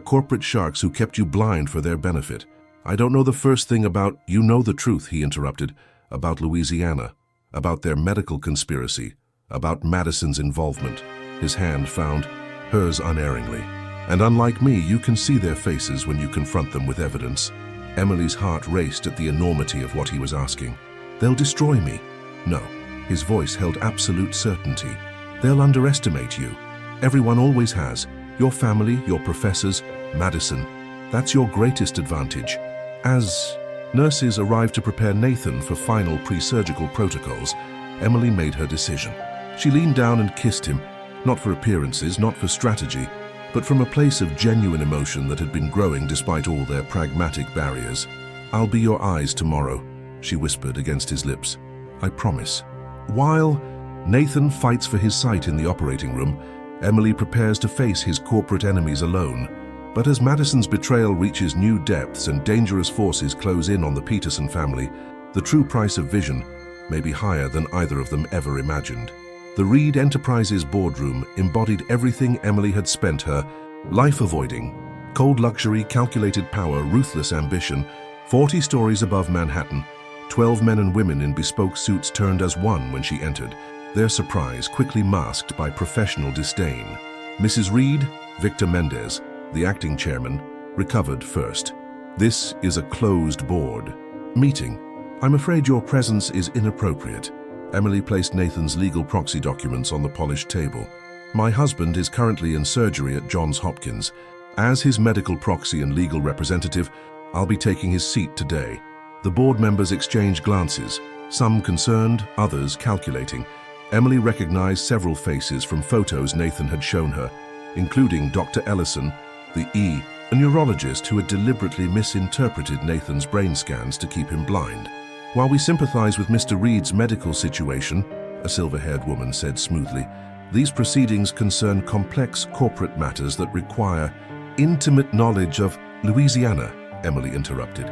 corporate sharks who kept you blind for their benefit. I don't know the first thing about... You know the truth, he interrupted, about Louisiana, about their medical conspiracy, about Madison's involvement. His hand found hers unerringly. And unlike me, you can see their faces when you confront them with evidence. Emily's heart raced at the enormity of what he was asking. They'll destroy me. No, his voice held absolute certainty. They'll underestimate you. Everyone always has. Your family, your professors, Madison. That's your greatest advantage. As nurses arrived to prepare Nathan for final pre-surgical protocols, Emily made her decision. She leaned down and kissed him, not for appearances, not for strategy, but from a place of genuine emotion that had been growing despite all their pragmatic barriers. I'll be your eyes tomorrow, she whispered against his lips. I promise. While Nathan fights for his sight in the operating room, Emily prepares to face his corporate enemies alone. But as Madison's betrayal reaches new depths and dangerous forces close in on the Peterson family, the true price of vision may be higher than either of them ever imagined. The Reed Enterprises boardroom embodied everything Emily had spent her life avoiding. Cold luxury, calculated power, ruthless ambition. 40 stories above Manhattan, 12 men and women in bespoke suits turned as one when she entered, their surprise quickly masked by professional disdain. Mrs. Reed, Victor Mendez, the acting chairman, recovered first. This is a closed board meeting. I'm afraid your presence is inappropriate. Emily placed Nathan's legal proxy documents on the polished table. My husband is currently in surgery at Johns Hopkins. As his medical proxy and legal representative, I'll be taking his seat today. The board members exchanged glances, some concerned, others calculating. Emily recognized several faces from photos Nathan had shown her, including Dr. Ellison, a neurologist who had deliberately misinterpreted Nathan's brain scans to keep him blind. While we sympathize with Mr. Reed's medical situation, a silver-haired woman said smoothly, these proceedings concern complex corporate matters that require intimate knowledge of Louisiana, Emily interrupted.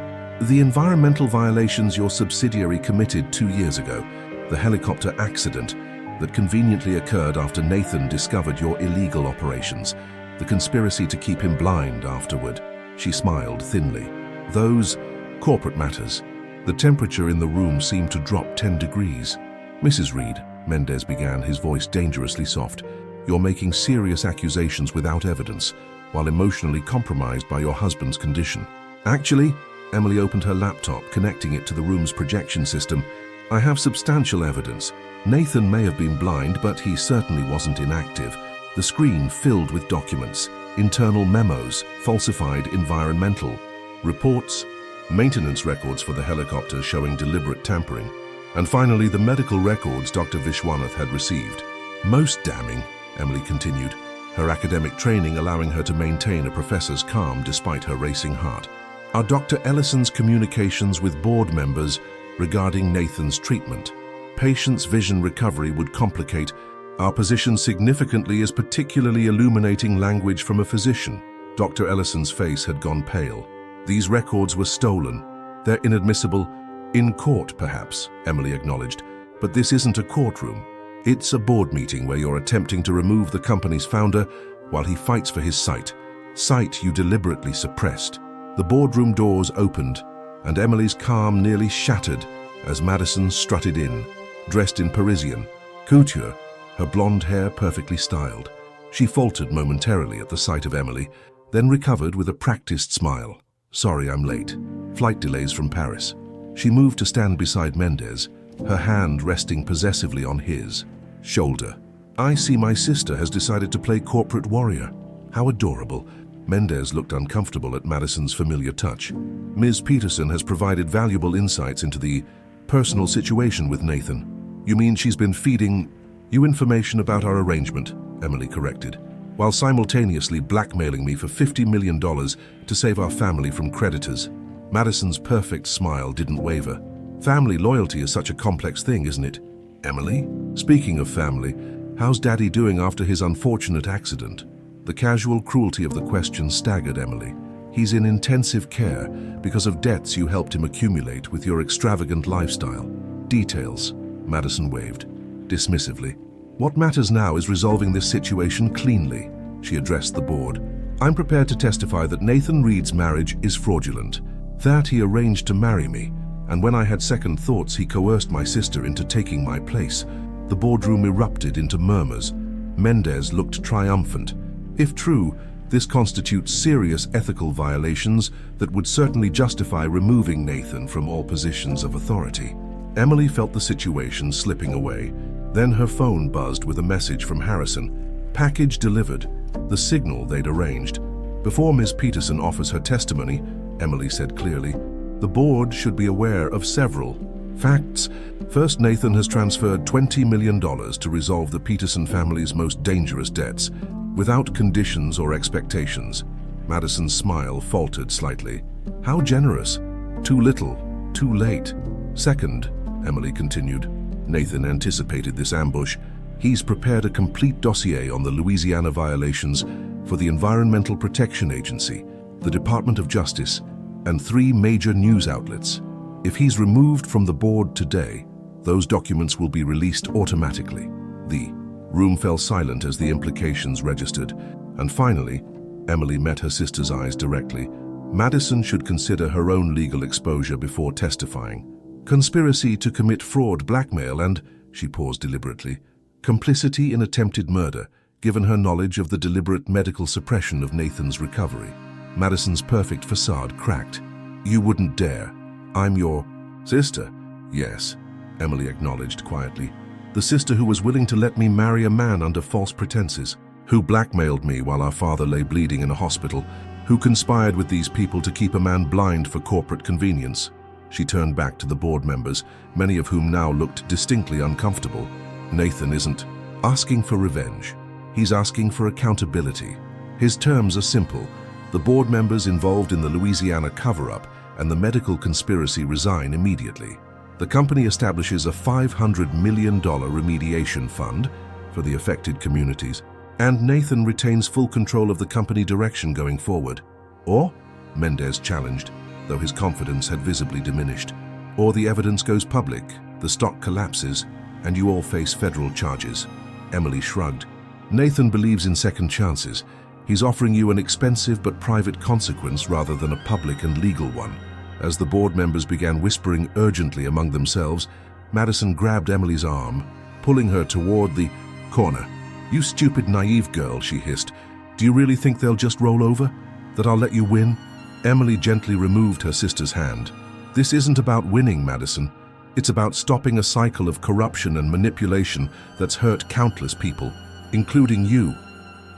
The environmental violations your subsidiary committed 2 years ago, the helicopter accident, that conveniently occurred after Nathan discovered your illegal operations, the conspiracy to keep him blind afterward. She smiled thinly. Those corporate matters. The temperature in the room seemed to drop 10 degrees. Mrs. Reed, Mendez began, his voice dangerously soft, you're making serious accusations without evidence, while emotionally compromised by your husband's condition. Actually, Emily opened her laptop, connecting it to the room's projection system. I have substantial evidence. Nathan may have been blind, but he certainly wasn't inactive. The screen filled with documents, internal memos, falsified environmental reports, maintenance records for the helicopter showing deliberate tampering, and finally the medical records Dr. Vishwanath had received. Most damning, Emily continued, her academic training allowing her to maintain a professor's calm despite her racing heart, are Dr. Ellison's communications with board members regarding Nathan's treatment. Patient's vision recovery would complicate our position significantly as particularly illuminating language from a physician. Dr. Ellison's face had gone pale. These records were stolen. They're inadmissible. In court, perhaps, Emily acknowledged. But this isn't a courtroom. It's a board meeting where you're attempting to remove the company's founder while he fights for his sight. Sight you deliberately suppressed. The boardroom doors opened, and Emily's calm nearly shattered as Madison strutted in, dressed in Parisian couture, her blonde hair perfectly styled. She faltered momentarily at the sight of Emily, then recovered with a practiced smile. Sorry I'm late. Flight delays from Paris. She moved to stand beside Mendez, her hand resting possessively on his shoulder. I see my sister has decided to play corporate warrior. How adorable. Mendez looked uncomfortable at Madison's familiar touch. Ms. Peterson has provided valuable insights into the personal situation with Nathan. You mean she's been feeding you information about our arrangement, Emily corrected, while simultaneously blackmailing me for $50 million to save our family from creditors. Madison's perfect smile didn't waver. Family loyalty is such a complex thing, isn't it? Emily? Speaking of family, how's Daddy doing after his unfortunate accident? The casual cruelty of the question staggered Emily. He's in intensive care because of debts you helped him accumulate with your extravagant lifestyle. Details, Madison waved, dismissively. What matters now is resolving this situation cleanly, she addressed the board. I'm prepared to testify that Nathan Reed's marriage is fraudulent, that he arranged to marry me, and when I had second thoughts, he coerced my sister into taking my place. The boardroom erupted into murmurs. Mendez looked triumphant. If true, this constitutes serious ethical violations that would certainly justify removing Nathan from all positions of authority. Emily felt the situation slipping away. Then her phone buzzed with a message from Harrison. Package delivered. The signal they'd arranged. Before Ms. Peterson offers her testimony, Emily said clearly, the board should be aware of several facts. First, Nathan has transferred $20 million to resolve the Peterson family's most dangerous debts, without conditions or expectations. Madison's smile faltered slightly. How generous. Too little, too late. Second, Emily continued, Nathan anticipated this ambush. He's prepared a complete dossier on the Louisiana violations for the Environmental Protection Agency, the Department of Justice, and 3 major news outlets. If he's removed from the board today, those documents will be released automatically. The room fell silent as the implications registered, and finally, Emily met her sister's eyes directly. Madison should consider her own legal exposure before testifying. Conspiracy to commit fraud, blackmail, and, she paused deliberately, complicity in attempted murder, given her knowledge of the deliberate medical suppression of Nathan's recovery. Madison's perfect facade cracked. You wouldn't dare. I'm your sister. Yes, Emily acknowledged quietly. The sister who was willing to let me marry a man under false pretenses, who blackmailed me while our father lay bleeding in a hospital, who conspired with these people to keep a man blind for corporate convenience. She turned back to the board members, many of whom now looked distinctly uncomfortable. Nathan isn't asking for revenge. He's asking for accountability. His terms are simple. The board members involved in the Louisiana cover-up and the medical conspiracy resign immediately. The company establishes a $500 million remediation fund for the affected communities, and Nathan retains full control of the company direction going forward. Or, Mendez challenged, though his confidence had visibly diminished. Or the evidence goes public, the stock collapses, and you all face federal charges." Emily shrugged. "Nathan believes in second chances. He's offering you an expensive but private consequence rather than a public and legal one." As the board members began whispering urgently among themselves, Madison grabbed Emily's arm, pulling her toward the corner. "You stupid, naive girl," she hissed. "Do you really think they'll just roll over? That I'll let you win?" Emily gently removed her sister's hand. "This isn't about winning, Madison. It's about stopping a cycle of corruption and manipulation that's hurt countless people, including you."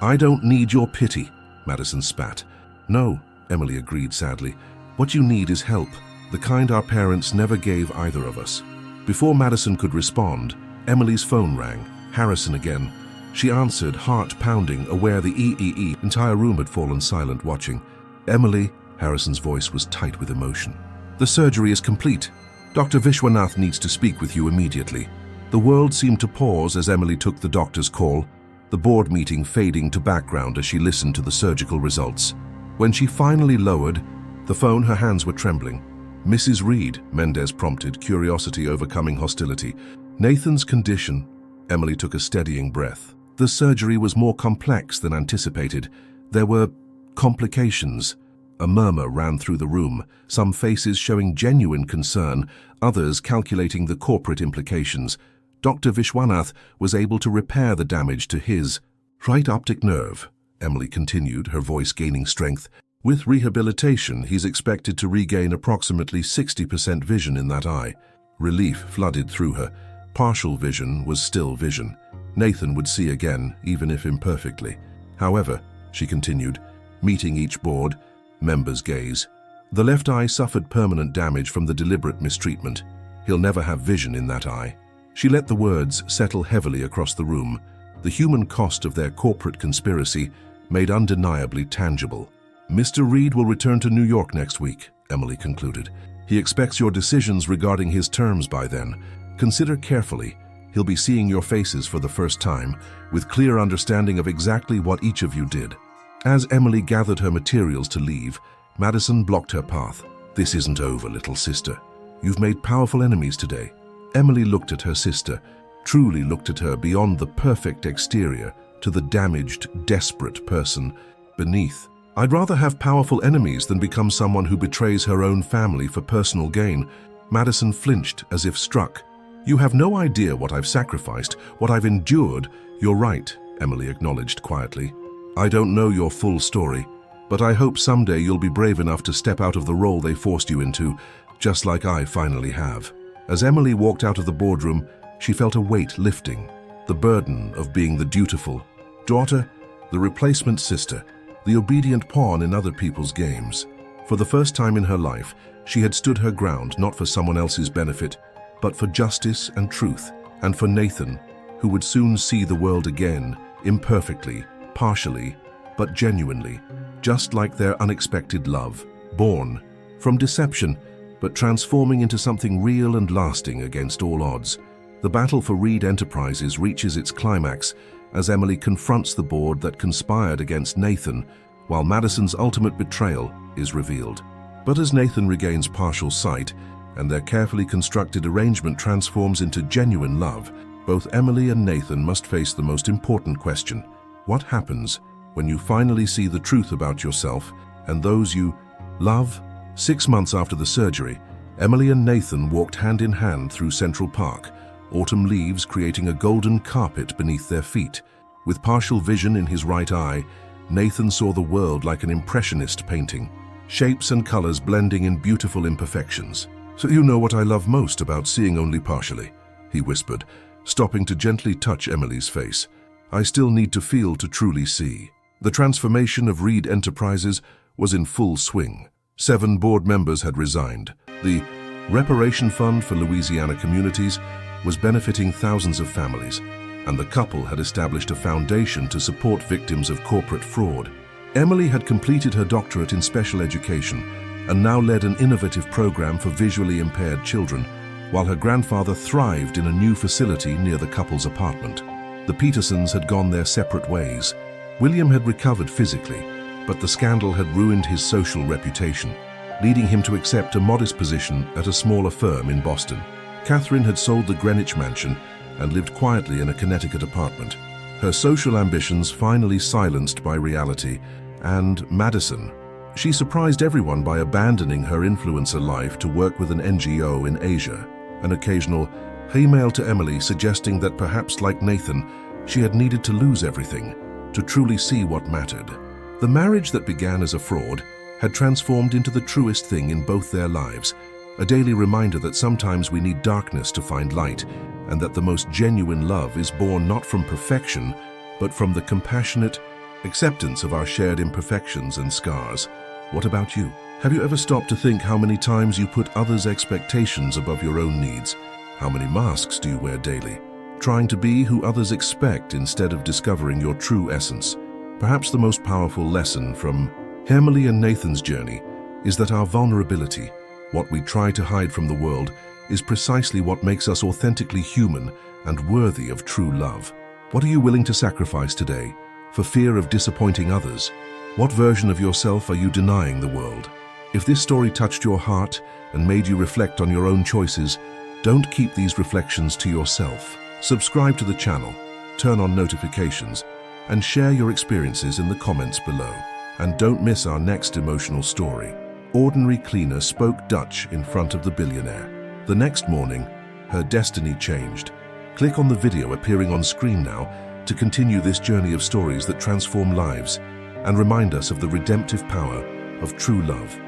"I don't need your pity," Madison spat. "No," Emily agreed sadly. "What you need is help, the kind our parents never gave either of us." Before Madison could respond, Emily's phone rang. Harrison again. She answered, heart pounding, aware the entire room had fallen silent watching. "Emily," Harrison's voice was tight with emotion. "The surgery is complete. Dr. Vishwanath needs to speak with you immediately." The world seemed to pause as Emily took the doctor's call, the board meeting fading to background as she listened to the surgical results. When she finally lowered the phone, her hands were trembling. "Mrs. Reed," Mendez prompted, curiosity overcoming hostility. "Nathan's condition." Emily took a steadying breath. "The surgery was more complex than anticipated. There were complications." A murmur ran through the room, some faces showing genuine concern, others calculating the corporate implications. Dr. Vishwanath was able to repair the damage to his right optic nerve, Emily continued, her voice gaining strength. "With rehabilitation, he's expected to regain approximately 60% vision in that eye." Relief flooded through her. Partial vision was still vision. Nathan would see again, even if imperfectly. "However," she continued, meeting each board member's gaze, "the left eye suffered permanent damage from the deliberate mistreatment. He'll never have vision in that eye." She let the words settle heavily across the room, the human cost of their corporate conspiracy made undeniably tangible. "Mr. Reed will return to New York next week," Emily concluded. "He expects your decisions regarding his terms by then. Consider carefully. He'll be seeing your faces for the first time, with clear understanding of exactly what each of you did." As Emily gathered her materials to leave, Madison blocked her path. "This isn't over, little sister. You've made powerful enemies today." Emily looked at her sister, truly looked at her beyond the perfect exterior to the damaged, desperate person beneath. "I'd rather have powerful enemies than become someone who betrays her own family for personal gain." Madison flinched as if struck. "You have no idea what I've sacrificed, what I've endured." "You're right," Emily acknowledged quietly. "I don't know your full story, but I hope someday you'll be brave enough to step out of the role they forced you into, just like I finally have." As Emily walked out of the boardroom, she felt a weight lifting, the burden of being the dutiful daughter, the replacement sister, the obedient pawn in other people's games. For the first time in her life, she had stood her ground not for someone else's benefit, but for justice and truth, and for Nathan, who would soon see the world again, imperfectly, partially, but genuinely, just like their unexpected love, born from deception, but transforming into something real and lasting against all odds. The battle for Reed Enterprises reaches its climax as Emily confronts the board that conspired against Nathan, while Madison's ultimate betrayal is revealed. But as Nathan regains partial sight, and their carefully constructed arrangement transforms into genuine love, both Emily and Nathan must face the most important question. What happens when you finally see the truth about yourself and those you love? 6 months after the surgery, Emily and Nathan walked hand in hand through Central Park, autumn leaves creating a golden carpet beneath their feet. With partial vision in his right eye, Nathan saw the world like an impressionist painting, shapes and colors blending in beautiful imperfections. "So you know what I love most about seeing only partially," he whispered, stopping to gently touch Emily's face. "I still need to feel to truly see." The transformation of Reed Enterprises was in full swing. 7 board members had resigned. The Reparation Fund for Louisiana Communities was benefiting thousands of families, and the couple had established a foundation to support victims of corporate fraud. Emily had completed her doctorate in special education and now led an innovative program for visually impaired children, while her grandfather thrived in a new facility near the couple's apartment. The Petersons had gone their separate ways. William had recovered physically, but the scandal had ruined his social reputation, leading him to accept a modest position at a smaller firm in Boston. Catherine had sold the Greenwich mansion and lived quietly in a Connecticut apartment. Her social ambitions finally silenced by reality, and Madison. She surprised everyone by abandoning her influencer life to work with an NGO in Asia. An occasional email to Emily suggesting that perhaps like Nathan, she had needed to lose everything to truly see what mattered. The marriage that began as a fraud had transformed into the truest thing in both their lives, a daily reminder that sometimes we need darkness to find light, and that the most genuine love is born not from perfection, but from the compassionate acceptance of our shared imperfections and scars. What about you? Have you ever stopped to think how many times you put others' expectations above your own needs? How many masks do you wear daily, trying to be who others expect instead of discovering your true essence? Perhaps the most powerful lesson from Emily and Nathan's journey is that our vulnerability, what we try to hide from the world, is precisely what makes us authentically human and worthy of true love. What are you willing to sacrifice today for fear of disappointing others? What version of yourself are you denying the world? If this story touched your heart and made you reflect on your own choices, don't keep these reflections to yourself. Subscribe to the channel, turn on notifications, and share your experiences in the comments below. And don't miss our next emotional story. Ordinary cleaner spoke Dutch in front of the billionaire. The next morning, her destiny changed. Click on the video appearing on screen now to continue this journey of stories that transform lives and remind us of the redemptive power of true love.